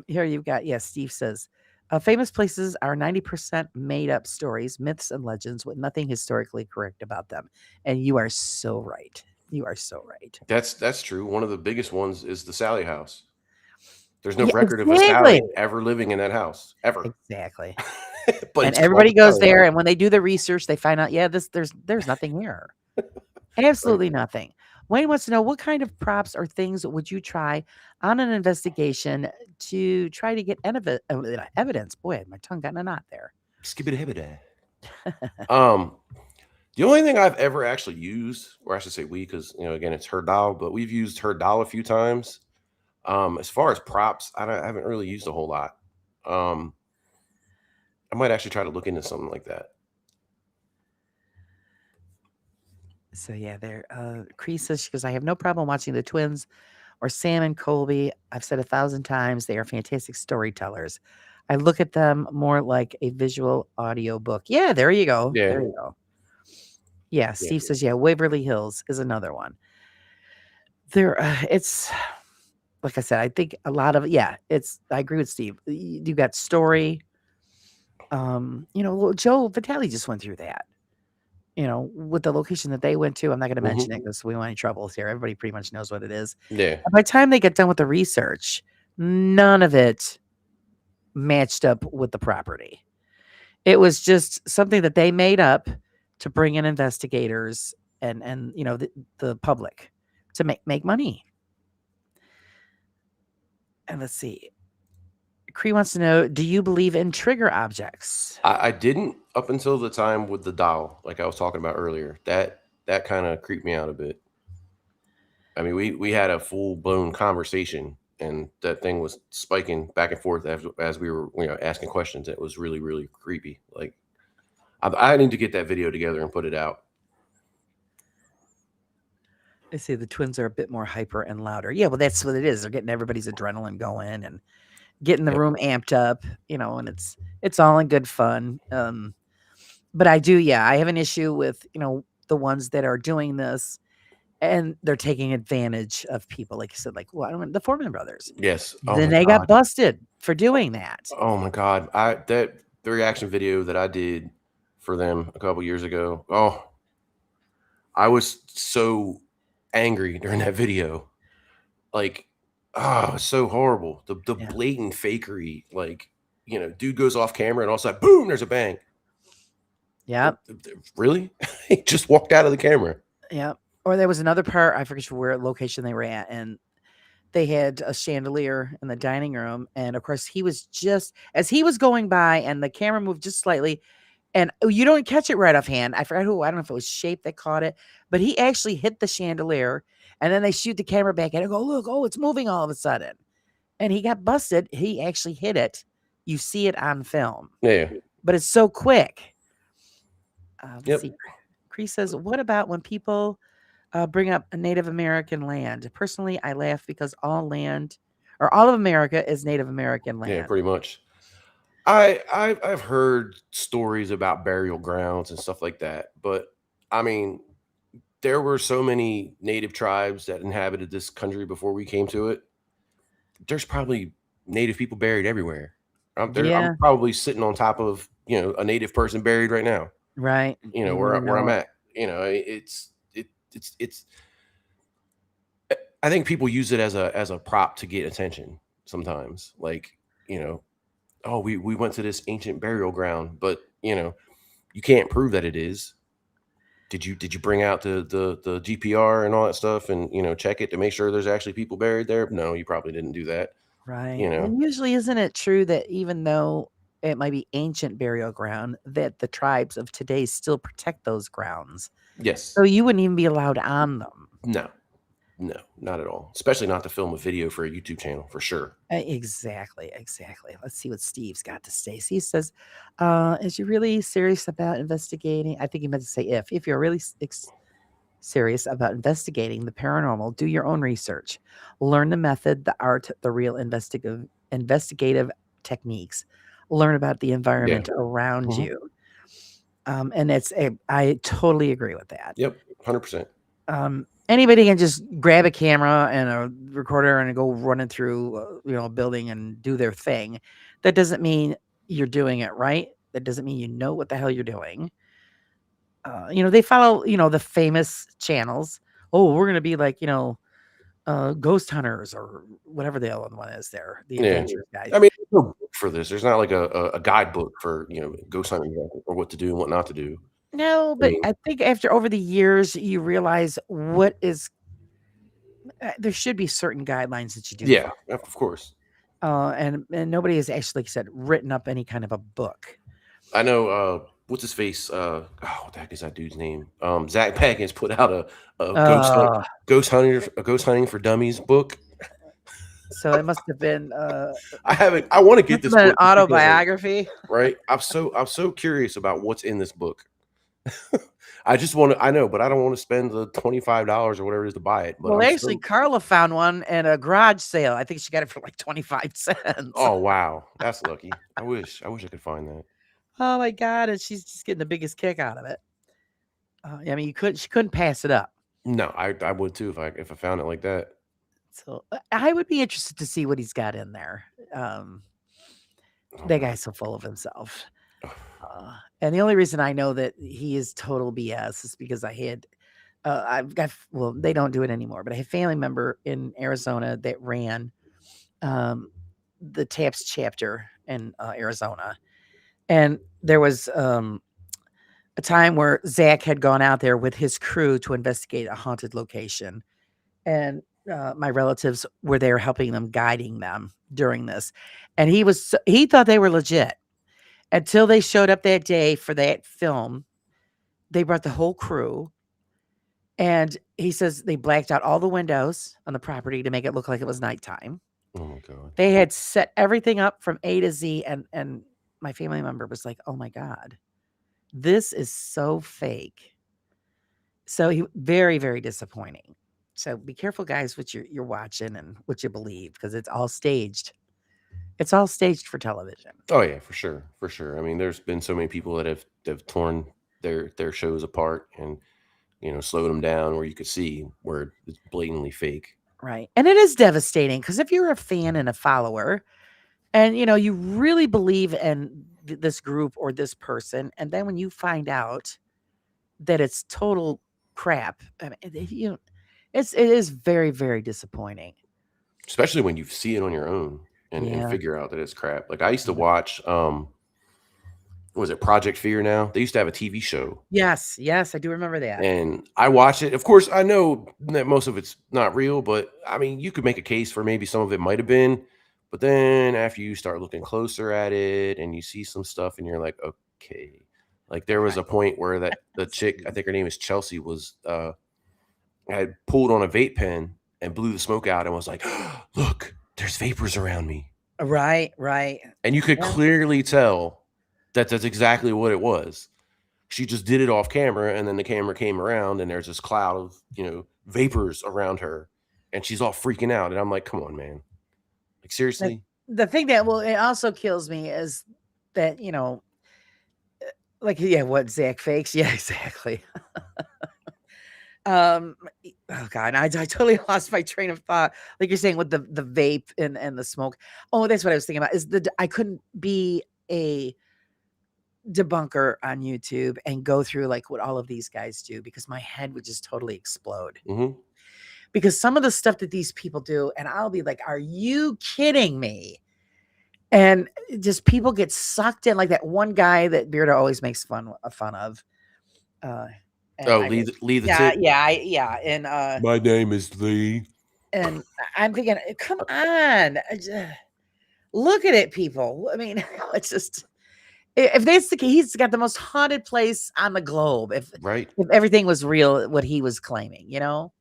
Here you've got, Steve says, famous places are 90% made up stories, myths, and legends with nothing historically correct about them. And you are so right. You are so right. That's true. One of the biggest ones is the Sally house. There's no Yeah, record of a exactly. Sally ever living in that house ever. Exactly. But And it's everybody called goes Sally there, House. and when they do the research, they find out, there's nothing here. Absolutely nothing. Wayne wants to know, what kind of props or things would you try on an investigation to try to get evidence? Boy, my tongue got in a knot there. Skibbity-hibbity. The only thing I've ever actually used, or I should say we, because again, it's her doll, but we've used her doll a few times. As far as props, I haven't really used a whole lot. I might actually try to look into something like that. So there. Cree says, she goes, I have no problem watching the twins or Sam and Colby. I've said 1,000 times they are fantastic storytellers. I look at them more like a visual audio book. Yeah, there you go. Yeah. There you go. Yeah, Steve says, Waverly Hills is another one. It's like I said, I think a lot of I agree with Steve. You got story. Joe Vitale just went through that. With the location that they went to. I'm not going to mention it because we want any troubles here. Everybody pretty much knows what it is. Yeah. And by the time they get done with the research, none of it matched up with the property. It was just something that they made up to bring in investigators and the public to make money. And let's see. Cree wants to know, do you believe in trigger objects? I didn't up until the time with the doll, like I was talking about earlier. That kind of creeped me out a bit. I mean, we had a full blown conversation, and that thing was spiking back and forth as we were asking questions. It was really, really creepy. Like I need to get that video together and put it out. They say the twins are a bit more hyper and louder. Yeah, well, that's what it is. They're getting everybody's adrenaline going and getting the room amped up, and it's all in good fun. But I have an issue with, the ones that are doing this and they're taking advantage of people. Like you said, the Foreman brothers. Yes. Then they got busted for doing that. Oh my God. The reaction video that I did for them a couple years ago. Oh, I was so angry during that video. Like, it's so horrible. The blatant fakery, dude goes off camera and all of a sudden, boom, there's a bang. Yeah. Really? He just walked out of the camera. Yeah. Or there was another part, I forget where location they were at, and they had a chandelier in the dining room. And of course, he was just, as he was going by and the camera moved just slightly, and you don't catch it right offhand. I forgot who, I don't know if it was Shape that caught it, but he actually hit the chandelier, and then they shoot the camera back and go, look, it's moving all of a sudden. And he got busted. He actually hit it. You see it on film. Yeah. But it's so quick. Yep. Cree says, what about when people bring up a Native American land? Personally, I laugh because all of America is Native American land. Yeah, pretty much. I've heard stories about burial grounds and stuff like that, but I mean, there were so many native tribes that inhabited this country before we came to it. There's probably native people buried everywhere. I'm there. I'm Yeah. probably sitting on top of a native person buried right now. Right. You Where wouldn't I'm know it. at. It's. I think people use it as a prop to get attention sometimes. Like oh, we went to this ancient burial ground, but you can't prove that it is. Did you bring out the GPR and all that stuff and check it to make sure there's actually people buried there? No, you probably didn't do that. Right. You know. And usually, isn't it true that even though it might be ancient burial ground, that the tribes of today still protect those grounds? Yes. So you wouldn't even be allowed on them. No. No, not at all. Especially not to film a video for a YouTube channel, for sure. Exactly. Exactly. Let's see what Steve's got to say. He says, is you really serious about investigating? I think he meant to say if you're really serious about investigating the paranormal, do your own research, learn the method, the art, the real investigative techniques, learn about the Yeah. environment around Mhm. you. And I totally agree with that. Yep. 100%. Anybody can just grab a camera and a recorder and go running through, a building and do their thing. That doesn't mean you're doing it right. That doesn't mean you know what the hell you're doing. They follow, the famous channels. Oh, we're going to be like, ghost hunters or whatever the other one is there. The Yeah. adventure guys. I mean, there's no book for this. There's not like a guidebook for ghost hunting or what to do and what not to do. No, I but mean, I think after over the years, you realize there should be certain guidelines that you do yeah, follow. of course. And nobody has actually, like I said, written up any kind of a book. I know. What's his face? What the heck is that dude's name? Zach Baggins put out a Uh, ghost hunting for dummies book. so it must have been I haven't. I want to get this an book just because, autobiography. right? I'm so curious about what's in this book. I just want to. I know, but I don't want to spend the $25 or whatever it is to buy it. But Well, I'm actually, so. Carla found one at a garage sale. I think she got it for like 25 cents. Oh wow, that's lucky. I wish I could find that. Oh my God. And she's just getting the biggest kick out of it. I mean, she couldn't pass it up. No, I would too if I found it like that. So I would be interested to see what he's got in there. Oh, That man. guy's so full of himself. And the only reason I know that he is total BS is because I've got, well, they don't do it anymore, but I have a family member in Arizona that ran the TAPS chapter in Arizona. And there was a time where Zach had gone out there with his crew to investigate a haunted location. And my relatives were there helping them, guiding them during this. And he thought they were legit until they showed up that day for that film. They brought the whole crew. And he says they blacked out all the windows on the property to make it look like it was nighttime. Oh my god. They had set everything up from A to Z. And my family member was like, oh my God, this is so fake. So very, very disappointing. So be careful, guys, what you're watching and what you believe, because it's all staged. It's all staged for television. Oh yeah, for sure, for sure. I mean, there's been so many people that have torn their shows apart and slowed them down where you could see where it's blatantly fake. Right. And it is devastating because if you're a fan and a follower and you really believe in this group or this person, and then when you find out that it's total crap, I mean, it is very, very disappointing. Especially when you see it on your own and Yeah. figure out that it's crap. Like I used to watch was it Project Fear now? They used to have a TV show. Yes, I do remember that. And I watch it. Of course, I know that most of it's not real, but I mean, you could make a case for maybe some of it might have been. But then after you start looking closer at it and you see some stuff and you're like, okay. Like there was a point where the chick, I think her name is Chelsea, was had pulled on a vape pen and blew the smoke out and was like, look, there's vapors around me. Right. And you could Yeah. clearly tell that that's exactly what it was. She just did it off camera, and then the camera came around, and there's this cloud of vapors around her, and she's all freaking out. And I'm like, "Come on, man! Like seriously?" The thing that it also kills me is that like what Zach fakes. Yeah, exactly. Oh God, I totally lost my train of thought. Like you're saying with the vape and the smoke. Oh, that's what I was thinking about. Is I couldn't be a debunker on YouTube and go through like what all of these guys do because my head would just totally explode. Mm-hmm. Because some of the stuff that these people do, and I'll be like, "Are you kidding me?" And just people get sucked in, like that one guy that Beardo always makes fun of. And Oh, I mean, Lee the yeah, Tit. yeah, My name is Lee. and I'm thinking, come on, look at it, people. I mean, it's just if that's the case, he's got the most haunted place on the globe. Right. If everything was real, what he was claiming, you know.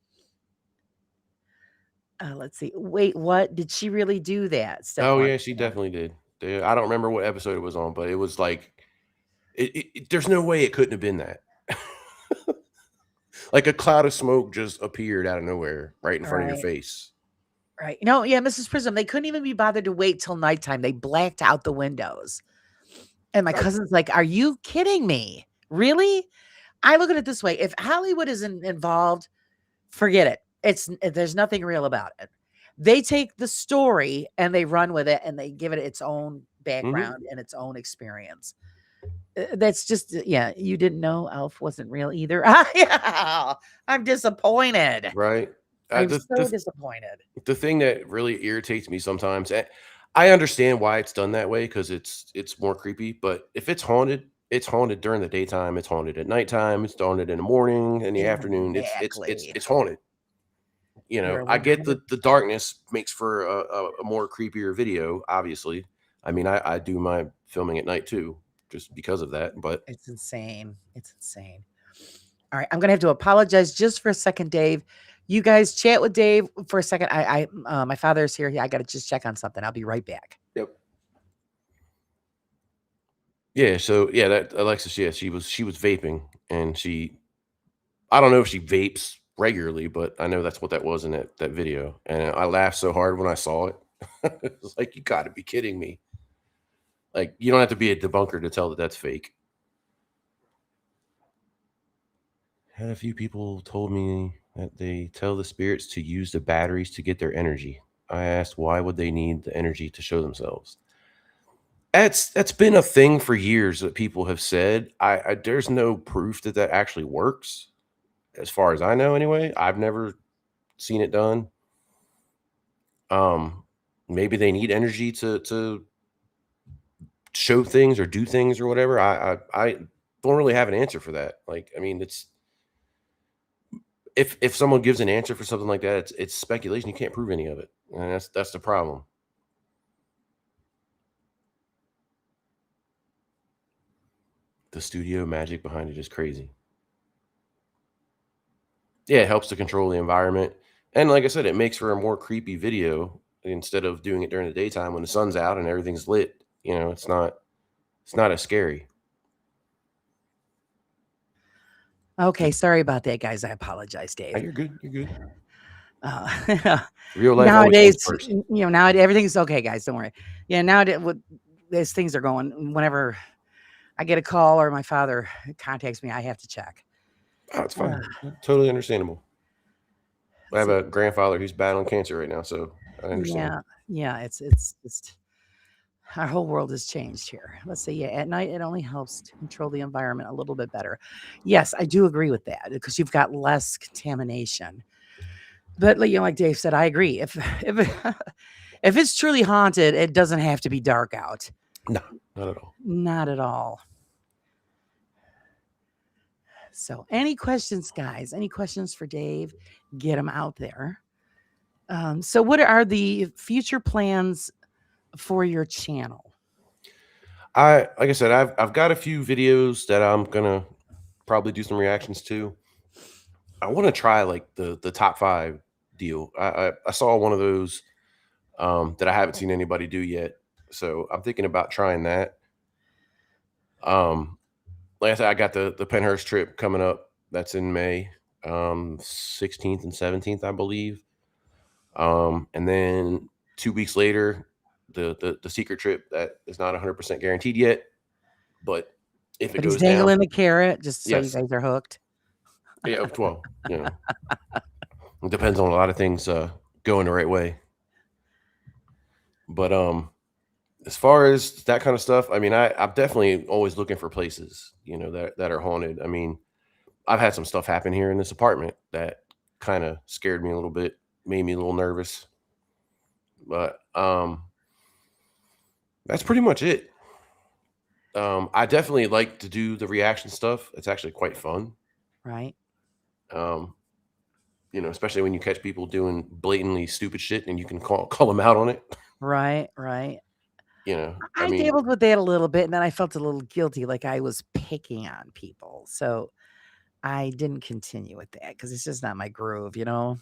Let's see. Wait, what? Did she really do that? Steph Oh wants yeah, she to know. definitely did. I don't remember what episode it was on, but it was like there's no way it couldn't have been that. Like a cloud of smoke just appeared out of nowhere right in front of your Right, face. right. No, yeah, Mrs. Prism. They couldn't even be bothered to wait till nighttime. They blacked out the windows. And my Right. cousin's like, "Are you kidding me? Really?" I look at it this way: if Hollywood isn't involved, forget it. There's nothing real about it. They take the story and they run with it and they give it its own Mm-hmm. background and its own experience. That's just yeah. You didn't know Elf wasn't real either. Yeah, I'm disappointed. Right. I'm so disappointed. The thing that really irritates me sometimes, I understand why it's done that way because it's more creepy. But if it's haunted during the daytime. It's haunted at nighttime. It's haunted in the morning, in the afternoon. Exactly. It's haunted. You know, You're I get 100. the darkness makes for a more creepier video. Obviously, I mean, I do my filming at night too, just because of that. But It's insane. It's insane. All right, I'm gonna have to apologize just for a second, Dave. You guys chat with Dave for a second. My father's here. I got to just check on something. I'll be right back. yep. Yeah. So yeah, that Alexis. Yeah, she was vaping, and I don't know if she vapes regularly, but I know that's what that was in that video, and I laughed so hard when I saw it. It was like, you got to be kidding me! Like, you don't have to be a debunker to tell that that's fake. Had a few people told me that they tell the spirits to use the batteries to get their energy. I asked why would they need the energy to show themselves. That's been a thing for years that people have said. I there's no proof that that actually works, as far as I know. Anyway, I've never seen it done. Um, maybe they need energy to show things or do things or whatever. I don't really have an answer for that. Like, I mean, it's if someone gives an answer for something like that, it's speculation. You can't prove any of it, and that's the problem. The studio magic behind it is crazy. Yeah, it helps to control the environment, and like I said, it makes for a more creepy video instead of doing it during the daytime when the sun's out and everything's lit. You know, it's not as scary. Okay, sorry about that, guys. I apologize, Oh, Dave. you're good. You're good. Uh, Real life always comes nowadays, first. now everything's okay, guys. Don't worry. Yeah, nowadays, as things are going, whenever I get a call or my father contacts me, I have to check. Oh, it's Uh, fine. Totally understandable. I let's have see. a grandfather who's battling cancer right now, so I understand. Yeah, yeah. It's just our whole world has changed here. Let's see. Yeah, at night it only helps to control the environment a little bit better. Yes, I do agree with that because you've got less contamination. But like Dave said, I agree. If if it's truly haunted, it doesn't have to be dark out. No, not at all. Not at all. So, any questions, guys? Any questions for Dave? Get them out there. So, what are the future plans for your channel? Like I said, I've got a few videos that I'm gonna probably do some reactions to. I want to try like the top 5 deal. I saw one of those that I haven't seen anybody do yet, so I'm thinking about trying that. Um, like I said, I got the Penhurst trip coming up. That's in May, 16th and 17th, I believe. And then 2 weeks later, the secret trip that is not 100% guaranteed yet, but if it But he's goes down, dangling the carrot just so you yes, guys are hooked. yeah, well, you know, It depends on a lot of things going the right way. But as far as that kind of stuff, I mean, I'm definitely always looking for places, that are haunted. I mean, I've had some stuff happen here in this apartment that kind of scared me a little bit, made me a little nervous. But that's pretty much it. I definitely like to do the reaction stuff. It's actually quite fun. Right. Um, especially when you catch people doing blatantly stupid shit and you can call them out on it. Right. Right. I I mean, dabbled with that a little bit, and then I felt a little guilty, like I was picking on people. So I didn't continue with that because it's just not my groove, you know?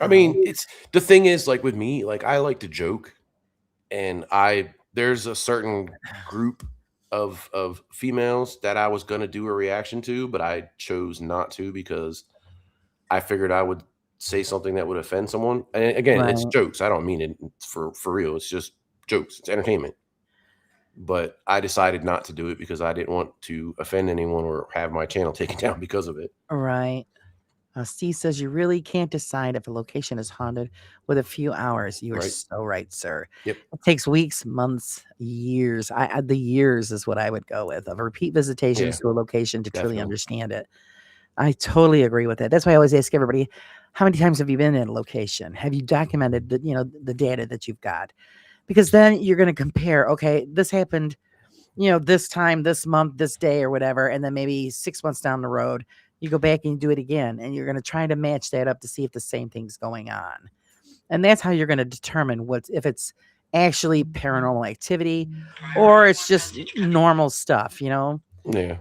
Um, it's the thing is, like with me, like I like to joke, and there's a certain group of females that I was gonna do a reaction to, but I chose not to because I figured I would say something that would offend someone. And again, it's right. jokes. I don't mean it for real. It's just jokes. It's entertainment. But I decided not to do it because I didn't want to offend anyone or have my channel taken down because of it. Right. Steve says you really can't decide if a location is haunted with a few hours. You are Right? so right, sir. Yep. It takes weeks, months, years. The years is what I would go with of repeat Yeah, visitations to a location to truly definitely. understand it. I totally agree with that. That's why I always ask everybody, how many times have you been in a location? Have you documented the data that you've got? Because then you're going to compare, okay, this happened, this time, this month, this day or whatever, and then maybe 6 months down the road, you go back and you do it again, and you're going to try to match that up to see if the same thing's going on. And that's how you're going to determine if it's actually paranormal activity or it's just normal stuff, Yeah.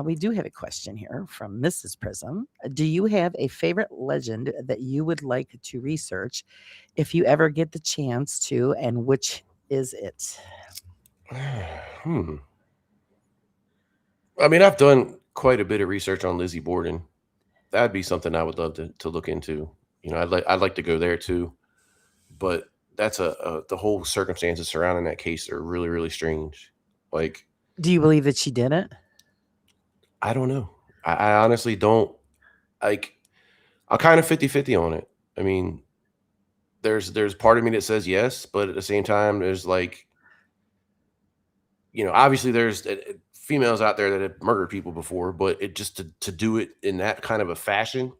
We do have a question here from Mrs. Prism. Do you have a favorite legend that you would like to research if you ever get the chance to, and which is it? Hmm. I mean, I've done quite a bit of research on Lizzie Borden. That'd be something I would love to look into. I'd like to go there too, but that's the whole circumstances surrounding that case are really really strange. Like, Do you believe that she did it? I don't know. I honestly don't. Like, I'm kind of 50-50 on it. I mean, there's part of me that says yes, but at the same time, there's like, obviously there's females out there that have murdered people before, but it just to do it in that kind of a fashion,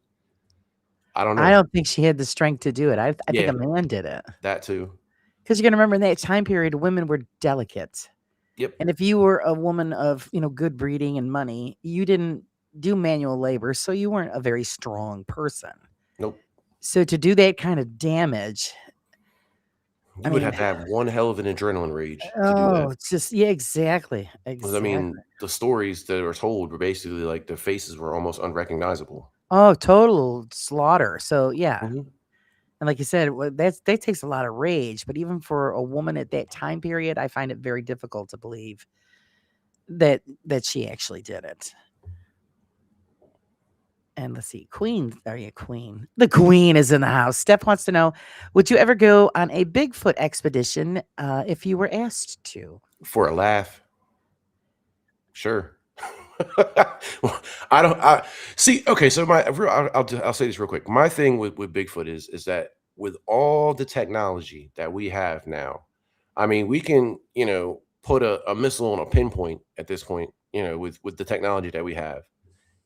I don't I know. don't think she had the strength to do it. I think Yeah, a man did it. that too. Because you're going to remember in that time period, women were delicate. Yep. And if you were a woman of, good breeding and money, you didn't do manual labor, so you weren't a very strong person. Nope. So to do that kind of damage, I You would mean, have to have one hell of an adrenaline rage to do that. oh, it's just, yeah, exactly. 'Cause, I Exactly. mean, the stories that are told were basically like their faces were almost unrecognizable. Oh, total slaughter. So yeah. Mhm. And like you said, that takes a lot of rage. But even for a woman at that time period, I find it very difficult to believe that she actually did it. And let's see, Queen, are you Queen? The Queen is in the house. Steph wants to know, would you ever go on a Bigfoot expedition if you were asked to? For a laugh, sure. Well, I don't. I see. Okay, so I'll say this real quick. My thing with Bigfoot is that with all the technology that we have now, I mean, we can put a missile on a pinpoint at this point. With the technology that we have.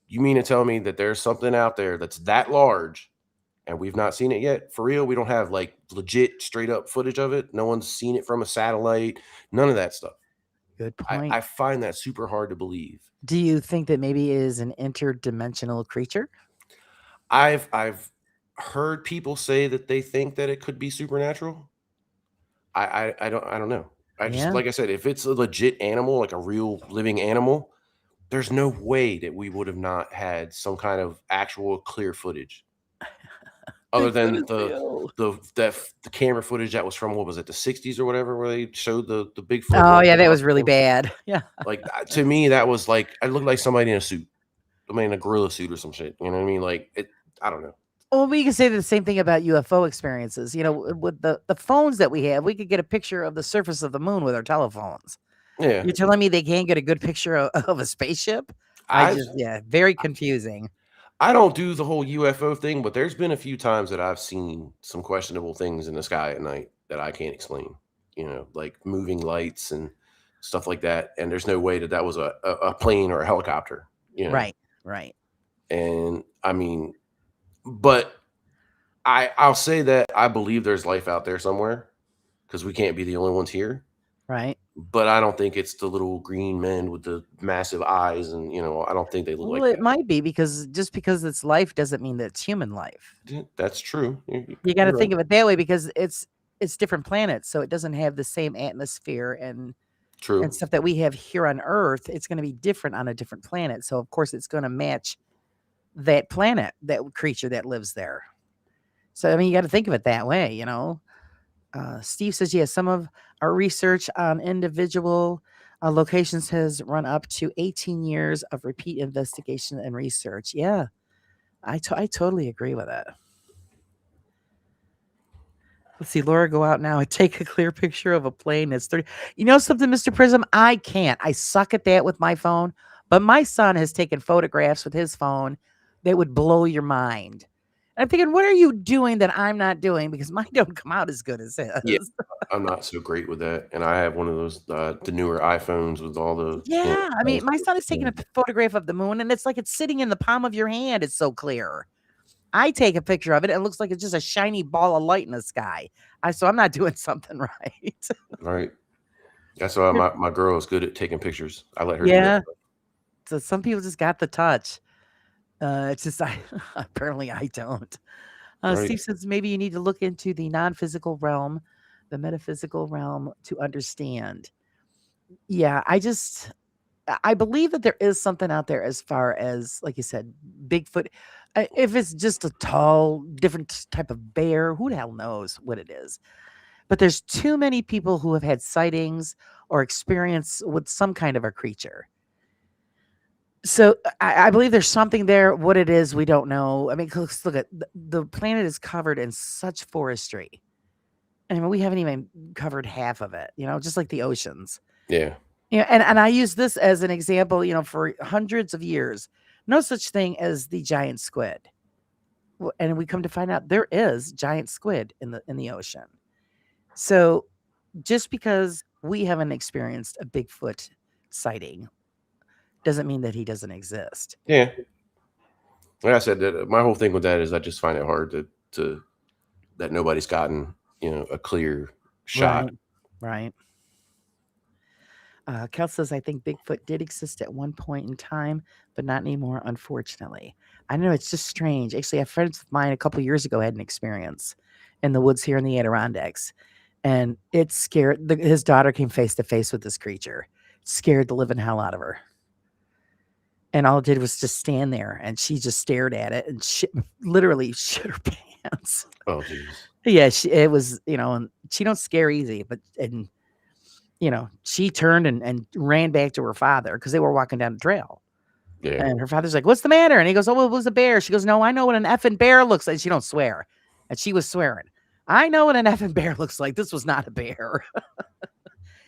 You mean to tell me that there's something out there that's that large and we've not seen it yet? For real, we don't have like legit straight up footage of it. No one's seen it from a satellite. None of that stuff. Good I, point. I find that super hard to believe. Do you think that maybe it is an interdimensional creature? I've heard people say that they think that it could be supernatural. I don't know. I just, Yeah. like I said, if it's a legit animal, like a real living animal, there's no way that we would have not had some kind of actual clear footage. Other Bigfoot than is real. the camera footage that was from, what was it, the 60s or whatever, where they showed the Bigfoot Oh, yeah, walking that out was the really thing. bad. Yeah. Like, to me, that was like, I looked like somebody in a suit. I mean, a gorilla suit or some shit. You know what I mean? Like, I don't know. Well, we can say the same thing about UFO experiences. With the phones that we have, we could get a picture of the surface of the moon with our telephones. Yeah, You're telling me they can't get a good picture of a spaceship? I've Yeah, very confusing. I don't do the whole UFO thing, but there's been a few times that I've seen some questionable things in the sky at night that I can't explain. Like moving lights and stuff like that. And there's no way that that was a plane or a helicopter. Right, right, And I mean, but I'll say that I believe there's life out there somewhere because we can't be the only ones here. right. But I don't think it's the little green men with the massive eyes, and I don't think they look Well, like it that. might be because just because it's life doesn't mean that it's human life. Yeah, that's true. You got to You're right. think of it that way because it's different planets, so it doesn't have the same atmosphere and True. stuff that we have here on Earth. It's going to be different on a different planet, so of course it's going to match that planet, that creature that lives there. So I mean, you got to think of it that way, Steve says, yes, some of our research on individual locations has run up to 18 years of repeat investigation and research. Yeah, I totally agree with it. Let's see, Laura, go out now and take a clear picture of a plane that's 30. You know something, Mr. Prism? I can't. I suck at that with my phone, but my son has taken photographs with his phone that would blow your mind. And I'm thinking, what are you doing that I'm not doing? Because mine don't come out as good as his. Yeah, I'm not so great with that, and I have one of those the newer iPhones with all the Yeah, I mean, my son is taking a yeah. photograph of the moon, and it's like it's sitting in the palm of your hand. It's so clear. I take a picture of it, and it looks like it's just a shiny ball of light in the sky. So I'm not doing something right. Right. That's why my girl is good at taking pictures. I let her do that Yeah. stuff. So some people just got the touch. It's just apparently I don't. Right. Steve says maybe you need to look into the non-physical realm, the metaphysical realm to understand. Yeah, I believe that there is something out there as far as, like you said, Bigfoot. If it's just a tall, different type of bear, who the hell knows what it is? But there's too many people who have had sightings or experience with some kind of a creature. So I believe there's something there. What it is, we don't know. I mean, look at the planet is covered in such forestry. I mean, we haven't even covered half of it, just like the oceans. Yeah. And I use this as an example, for hundreds of years, no such thing as the giant squid. And we come to find out there is giant squid in the ocean. So just because we haven't experienced a Bigfoot sighting doesn't mean that he doesn't exist. Yeah. Like I said, that my whole thing with that is I just find it hard to that nobody's gotten a clear shot. Right. Kel says, I think Bigfoot did exist at one point in time, but not anymore, unfortunately. I know, it's just strange. Actually, I have friends of mine a couple years ago had an experience in the woods here in the Adirondacks, and it scared his daughter came face to face with this creature. It scared the living hell out of her. And all it did was just stand there, and she just stared at it and literally shit her pants. Oh, jeez. Yeah, it was, and she don't scare easy, but she turned and ran back to her father because they were walking down the trail. Yeah. And her father's like, what's the matter? And he goes, oh, well, it was a bear. She goes, no, I know what an effing bear looks like. She don't swear. And she was swearing. I know what an effing bear looks like. This was not a bear.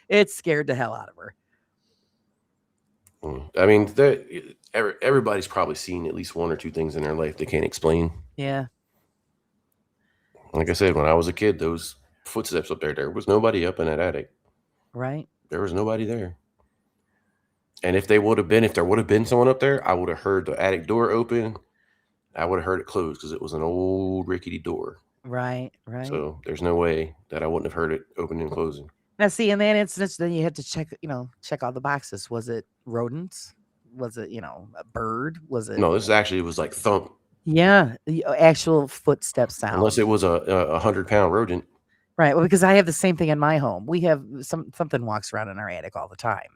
It scared the hell out of her. I mean, everybody's probably seen at least one or two things in their life they can't explain. Yeah. Like I said, when I was a kid, those footsteps up there was nobody up in that attic. Right. There was nobody there. And if there would have been someone up there, I would have heard the attic door open. I would have heard it close because it was an old rickety door. Right. So there's no way that I wouldn't have heard it opening and closing. Now, see, in that instance, then you had to check all the boxes. Was it rodents? Was it, a bird? Was it? No, this actually was like thump. Yeah, the actual footstep sound. Unless it was a 100-pound rodent. Right. Well, because I have the same thing in my home. We have something walks around in our attic all the time.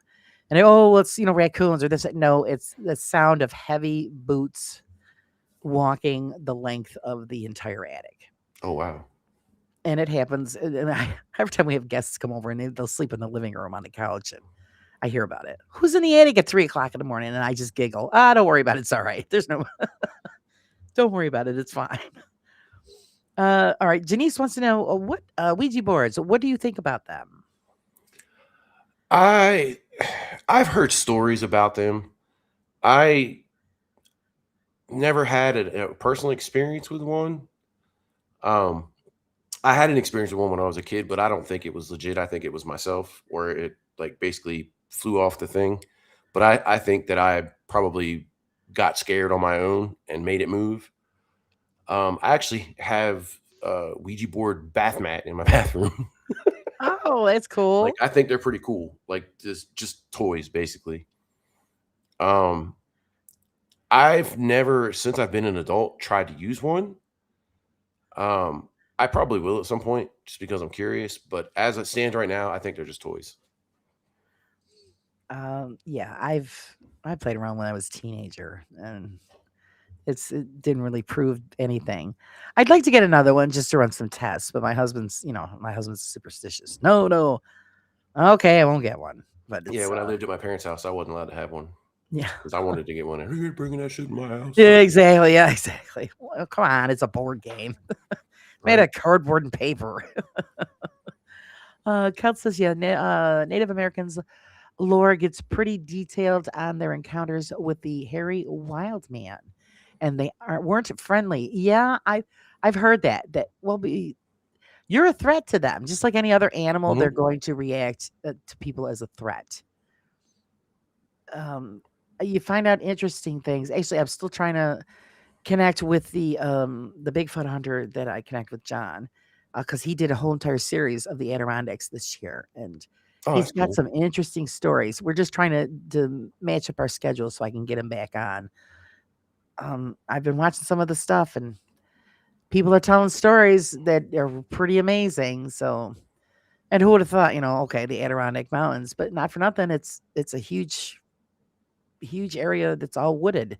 And it's, raccoons or this. No, it's the sound of heavy boots walking the length of the entire attic. Oh, wow. And it happens. And every time we have guests come over and they'll sleep in the living room on the couch, and I hear about it. Who's in the attic at 3:00 in the morning? And I just giggle. Don't worry about it. It's all right. There's no, don't worry about it. It's fine. All right. Janice wants to know what Ouija boards. What do you think about them? I've heard stories about them. never had a personal experience with one. Um, I had an experience with one when I was a kid, but I don't think it was legit. I think it was myself, where it like basically flew off the thing. But I think that I probably got scared on my own and made it move. I actually have a Ouija board bath mat in my bathroom. Oh, that's Like cool. I think they're pretty cool. Like just toys basically. Um, I've never since I've been an adult tried to use one. Um, I probably will at some point just because I'm curious. But as it stands right now, I think they're just toys. Yeah, I played around when I was a teenager, and it didn't really prove anything. I'd like to get another one just to run some tests, but my husband's superstitious. No, no. Okay, I won't get one. But Yeah, it's when I lived at my parents' house, I wasn't allowed to have one yeah. because I wanted to get one. And you're bringing that shit in my house, Yeah, exactly. Yeah, exactly. Well, come on, it's a board game. Made right? of cardboard and paper. Kel says, yeah, Native Americans lore gets pretty detailed on their encounters with the hairy wild man, and they weren't friendly. Yeah, I've heard that. You're a threat to them, just like any other animal. They're Hmm. going to react to people as a threat. Um, you find out interesting things. Actually, I'm still trying to connect with the Bigfoot hunter that I connect with John, because he did a whole entire series of the Adirondacks this year, and Oh, he's that's got cool. some interesting stories. We're just trying to match up our schedule so I can get him back on. I've been watching some of the stuff, and people are telling stories that are pretty amazing. So, and who would have thought, okay, the Adirondack Mountains, but not for nothing, it's a huge area that's all wooded.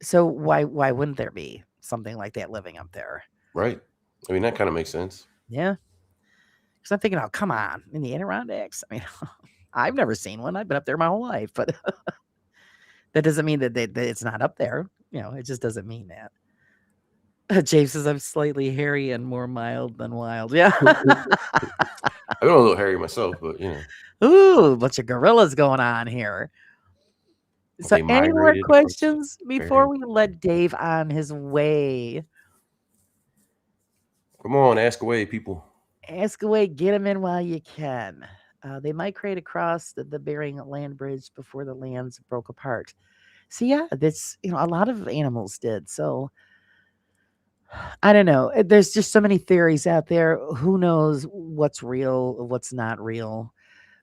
So why wouldn't there be something like that living up there? Right. I mean, that kind of makes sense. Yeah. Because I'm thinking, oh, come on, in the Adirondacks. I mean, I've never seen one. I've been up there my whole life, but that doesn't mean that it's not up there. It just doesn't mean that. James says I'm slightly hairy and more mild than wild. Yeah. I've been a little hairy myself, but Ooh, bunch of gorillas going on here. So, they any more migrated across the questions before Bering. we let Dave on his way? Come on, ask away, people. Ask away, get them in while you can. They migrated across the Bering Land Bridge before the lands broke apart. So yeah, that's a lot of animals did. So I don't know. There's just so many theories out there. Who knows what's real, what's not real?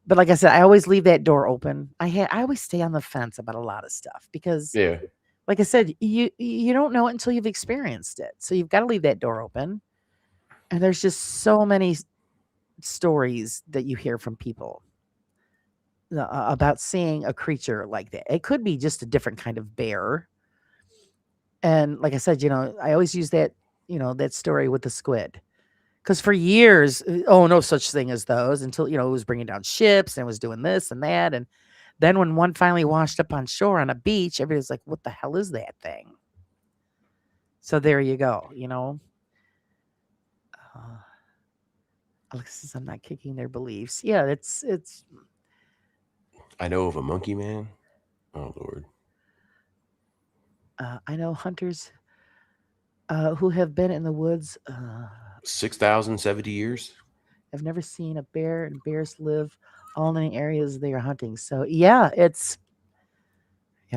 But like I said, I always leave that door open. I always stay on the fence about a lot of stuff because, Yeah. like I said, you don't know it until you've experienced it. So you've got to leave that door open. And there's just so many stories that you hear from people about seeing a creature like that. It could be just a different kind of bear. And like I said, I always use that story with the squid. Because for years, oh, no such thing as those until, it was bringing down ships and was doing this and that. And then when one finally washed up on shore on a beach, everybody's like, what the hell is that thing? So there you go. Uh, Alexis, I'm not kicking their beliefs. Yeah, it's I know of a monkey man. Oh Lord. I know hunters who have been in the woods. 6,070 years. I've never seen a bear, and bears live all in the areas they are hunting. So yeah,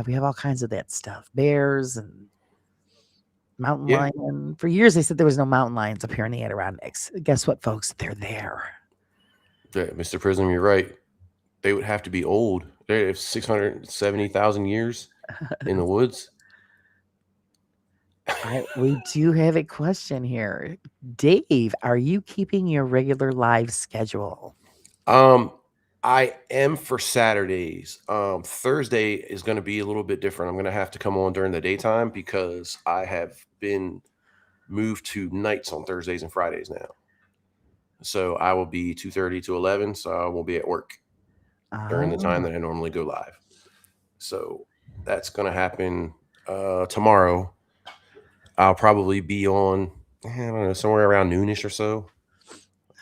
we have all kinds of that stuff. Bears and mountain Yeah. lion. For years they said there was no mountain lions up here in the Adirondacks. Guess what, folks? They're there. Yeah, Mr. Prism, you're right. They would have to be old. They have 670,000 years in the woods. We do have a question here. Dave, are you keeping your regular live schedule? Um, I am for Saturdays. Thursday is going to be a little bit different. I'm going to have to come on during the daytime because I have been moved to nights on Thursdays and Fridays now. So I will be 2:30 to 11. So I will be at work during the time Oh, that I normally go live. So that's going to happen tomorrow. I'll probably be on, I don't know, somewhere around noonish or so.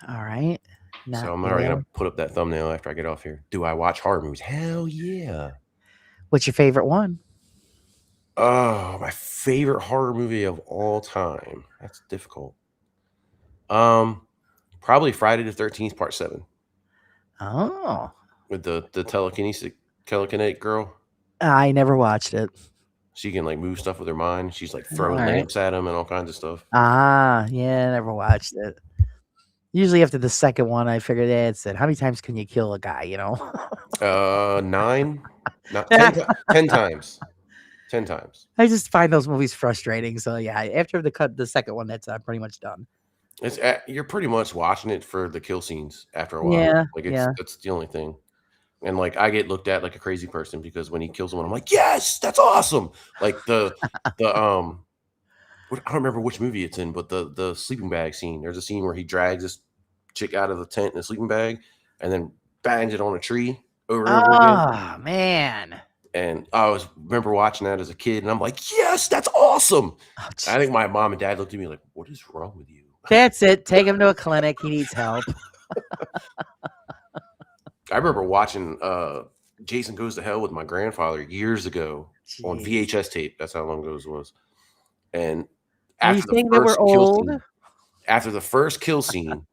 all right. So Not I'm already bad. gonna put up that thumbnail after I get off here. Do I watch horror movies? Hell yeah. What's your favorite one? Oh, my favorite horror movie of all time. That's difficult. Um, Probably Friday the 13th, Part 7, Oh, with the telekinetic girl. I never watched it. She can like move stuff with her mind. She's like All throwing right. lamps at him and all kinds of stuff. Ah, yeah, never watched it. Usually after the second one, I figured, it's it. How many times can you kill a guy? Nine, not 10, 10 times, 10 times. I just find those movies frustrating. So yeah, after the second one, that's pretty much done. You're pretty much watching it for the kill scenes after a while. Yeah, Like yeah. that's the only thing. And like I get looked at like a crazy person because when he kills someone, I'm like, yes, that's awesome. Like the I don't remember which movie it's in, but the sleeping bag scene. There's a scene where he drags this chick out of the tent in a sleeping bag and then bangs it on a tree over and over again. Oh man. And I was remember watching that as a kid, and I'm like, yes, that's awesome. Oh, I think jeez. my mom and dad looked at me like, what is wrong with you? That's it. Take him to a clinic. He needs help. I remember watching Jason Goes to Hell with my grandfather years ago on Jeez. VHS tape. That's how long ago it was. And Are you after the saying that we're first kill old? scene, after the first kill scene,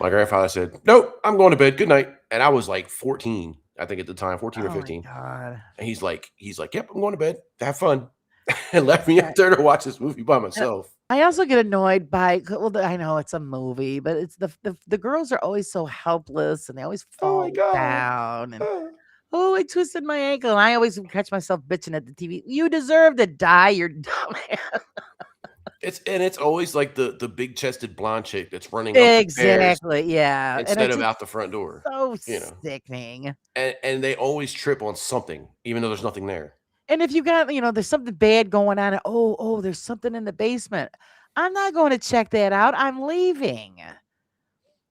my grandfather said, nope, I'm going to bed. Good night. And I was like 14, I think at the time, 14 or Oh my 15. god. And he's like, yep, I'm going to bed. Have fun. And left me out there to watch this movie by myself. I also get annoyed by I know it's a movie, but it's the girls are always so helpless and they always Oh my fall God. down and I twisted my ankle. And I always catch myself bitching at the TV. You deserve to die, you're dumb. It's always like the big chested blonde chick that's running up the stairs Exactly. Yeah. And instead it's of just out the front door. so You know. sickening. And they always trip on something, even though there's nothing there. And if you got, there's something bad going on, and there's something in the basement. I'm not going to check that out. I'm leaving.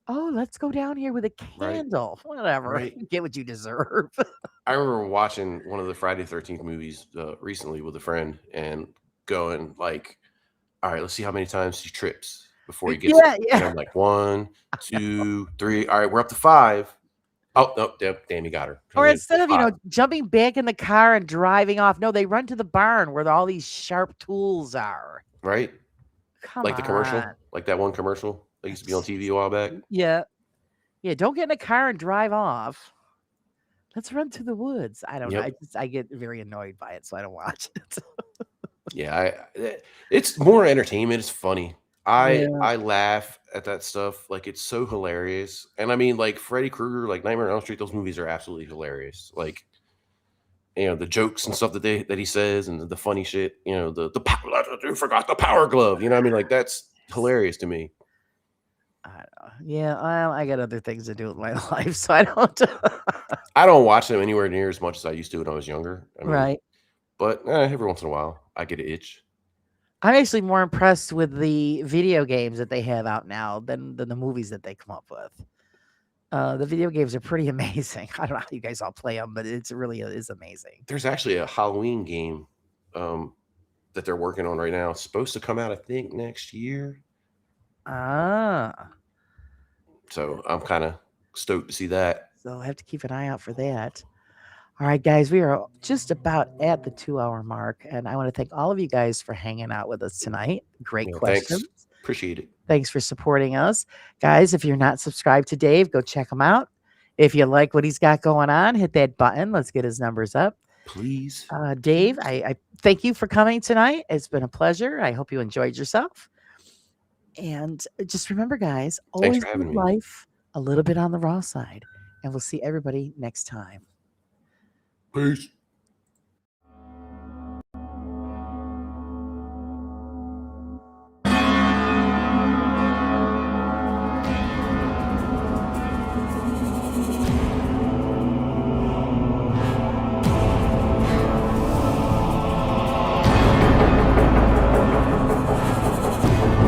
Oh, let's go down here with a Right. candle. Whatever. Right. You get what you deserve. I remember watching one of the Friday the 13th movies recently with a friend and going like, all right, let's see how many times he trips before he gets Yeah, it. yeah. And I'm like, 1, 2, 3. All right, we're up to 5. Oh, no, damn, he got her. Or Okay, instead of, 5. jumping back in the car and driving off, no, they run to the barn where all these sharp tools are. Right? Come Like the commercial, on. like that one commercial that used to be on TV a while back. Yeah. Yeah, don't get in a car and drive off. Let's run to the woods. I don't know. Yep. I get very annoyed by it, so I don't watch it. Yeah, it's more entertainment. It's funny. Yeah. I laugh at that stuff. Like it's so hilarious. And I mean, like Freddy Krueger, like Nightmare on Elm Street, those movies are absolutely hilarious. Like, the jokes and stuff that he says and the funny shit. The you forgot the power glove. You know what I mean? Like that's hilarious to me. I don't know. Yeah, well, I got other things to do with my life, so I don't. I don't watch them anywhere near as much as I used to when I was younger. I mean, Right. But every once in a while, I get an itch. I'm actually more impressed with the video games that they have out now than the movies that they come up with. The video games are pretty amazing. I don't know how you guys all play them, but it's really is amazing. There's actually a Halloween game that they're working on right now. It's supposed to come out, I think, next year. Ah. So I'm kind of stoked to see that. So I'll have to keep an eye out for that. All right, guys, we are just about at the 2-hour mark, and I want to thank all of you guys for hanging out with us tonight. Great questions. Thanks. Appreciate it. Thanks for supporting us. Guys, if you're not subscribed to Dave, go check him out. If you like what he's got going on, hit that button. Let's get his numbers up. Please. Dave, I thank you for coming tonight. It's been a pleasure. I hope you enjoyed yourself. And just remember, guys, always having live me. life a little bit on the raw side. And we'll see everybody next time. Peace.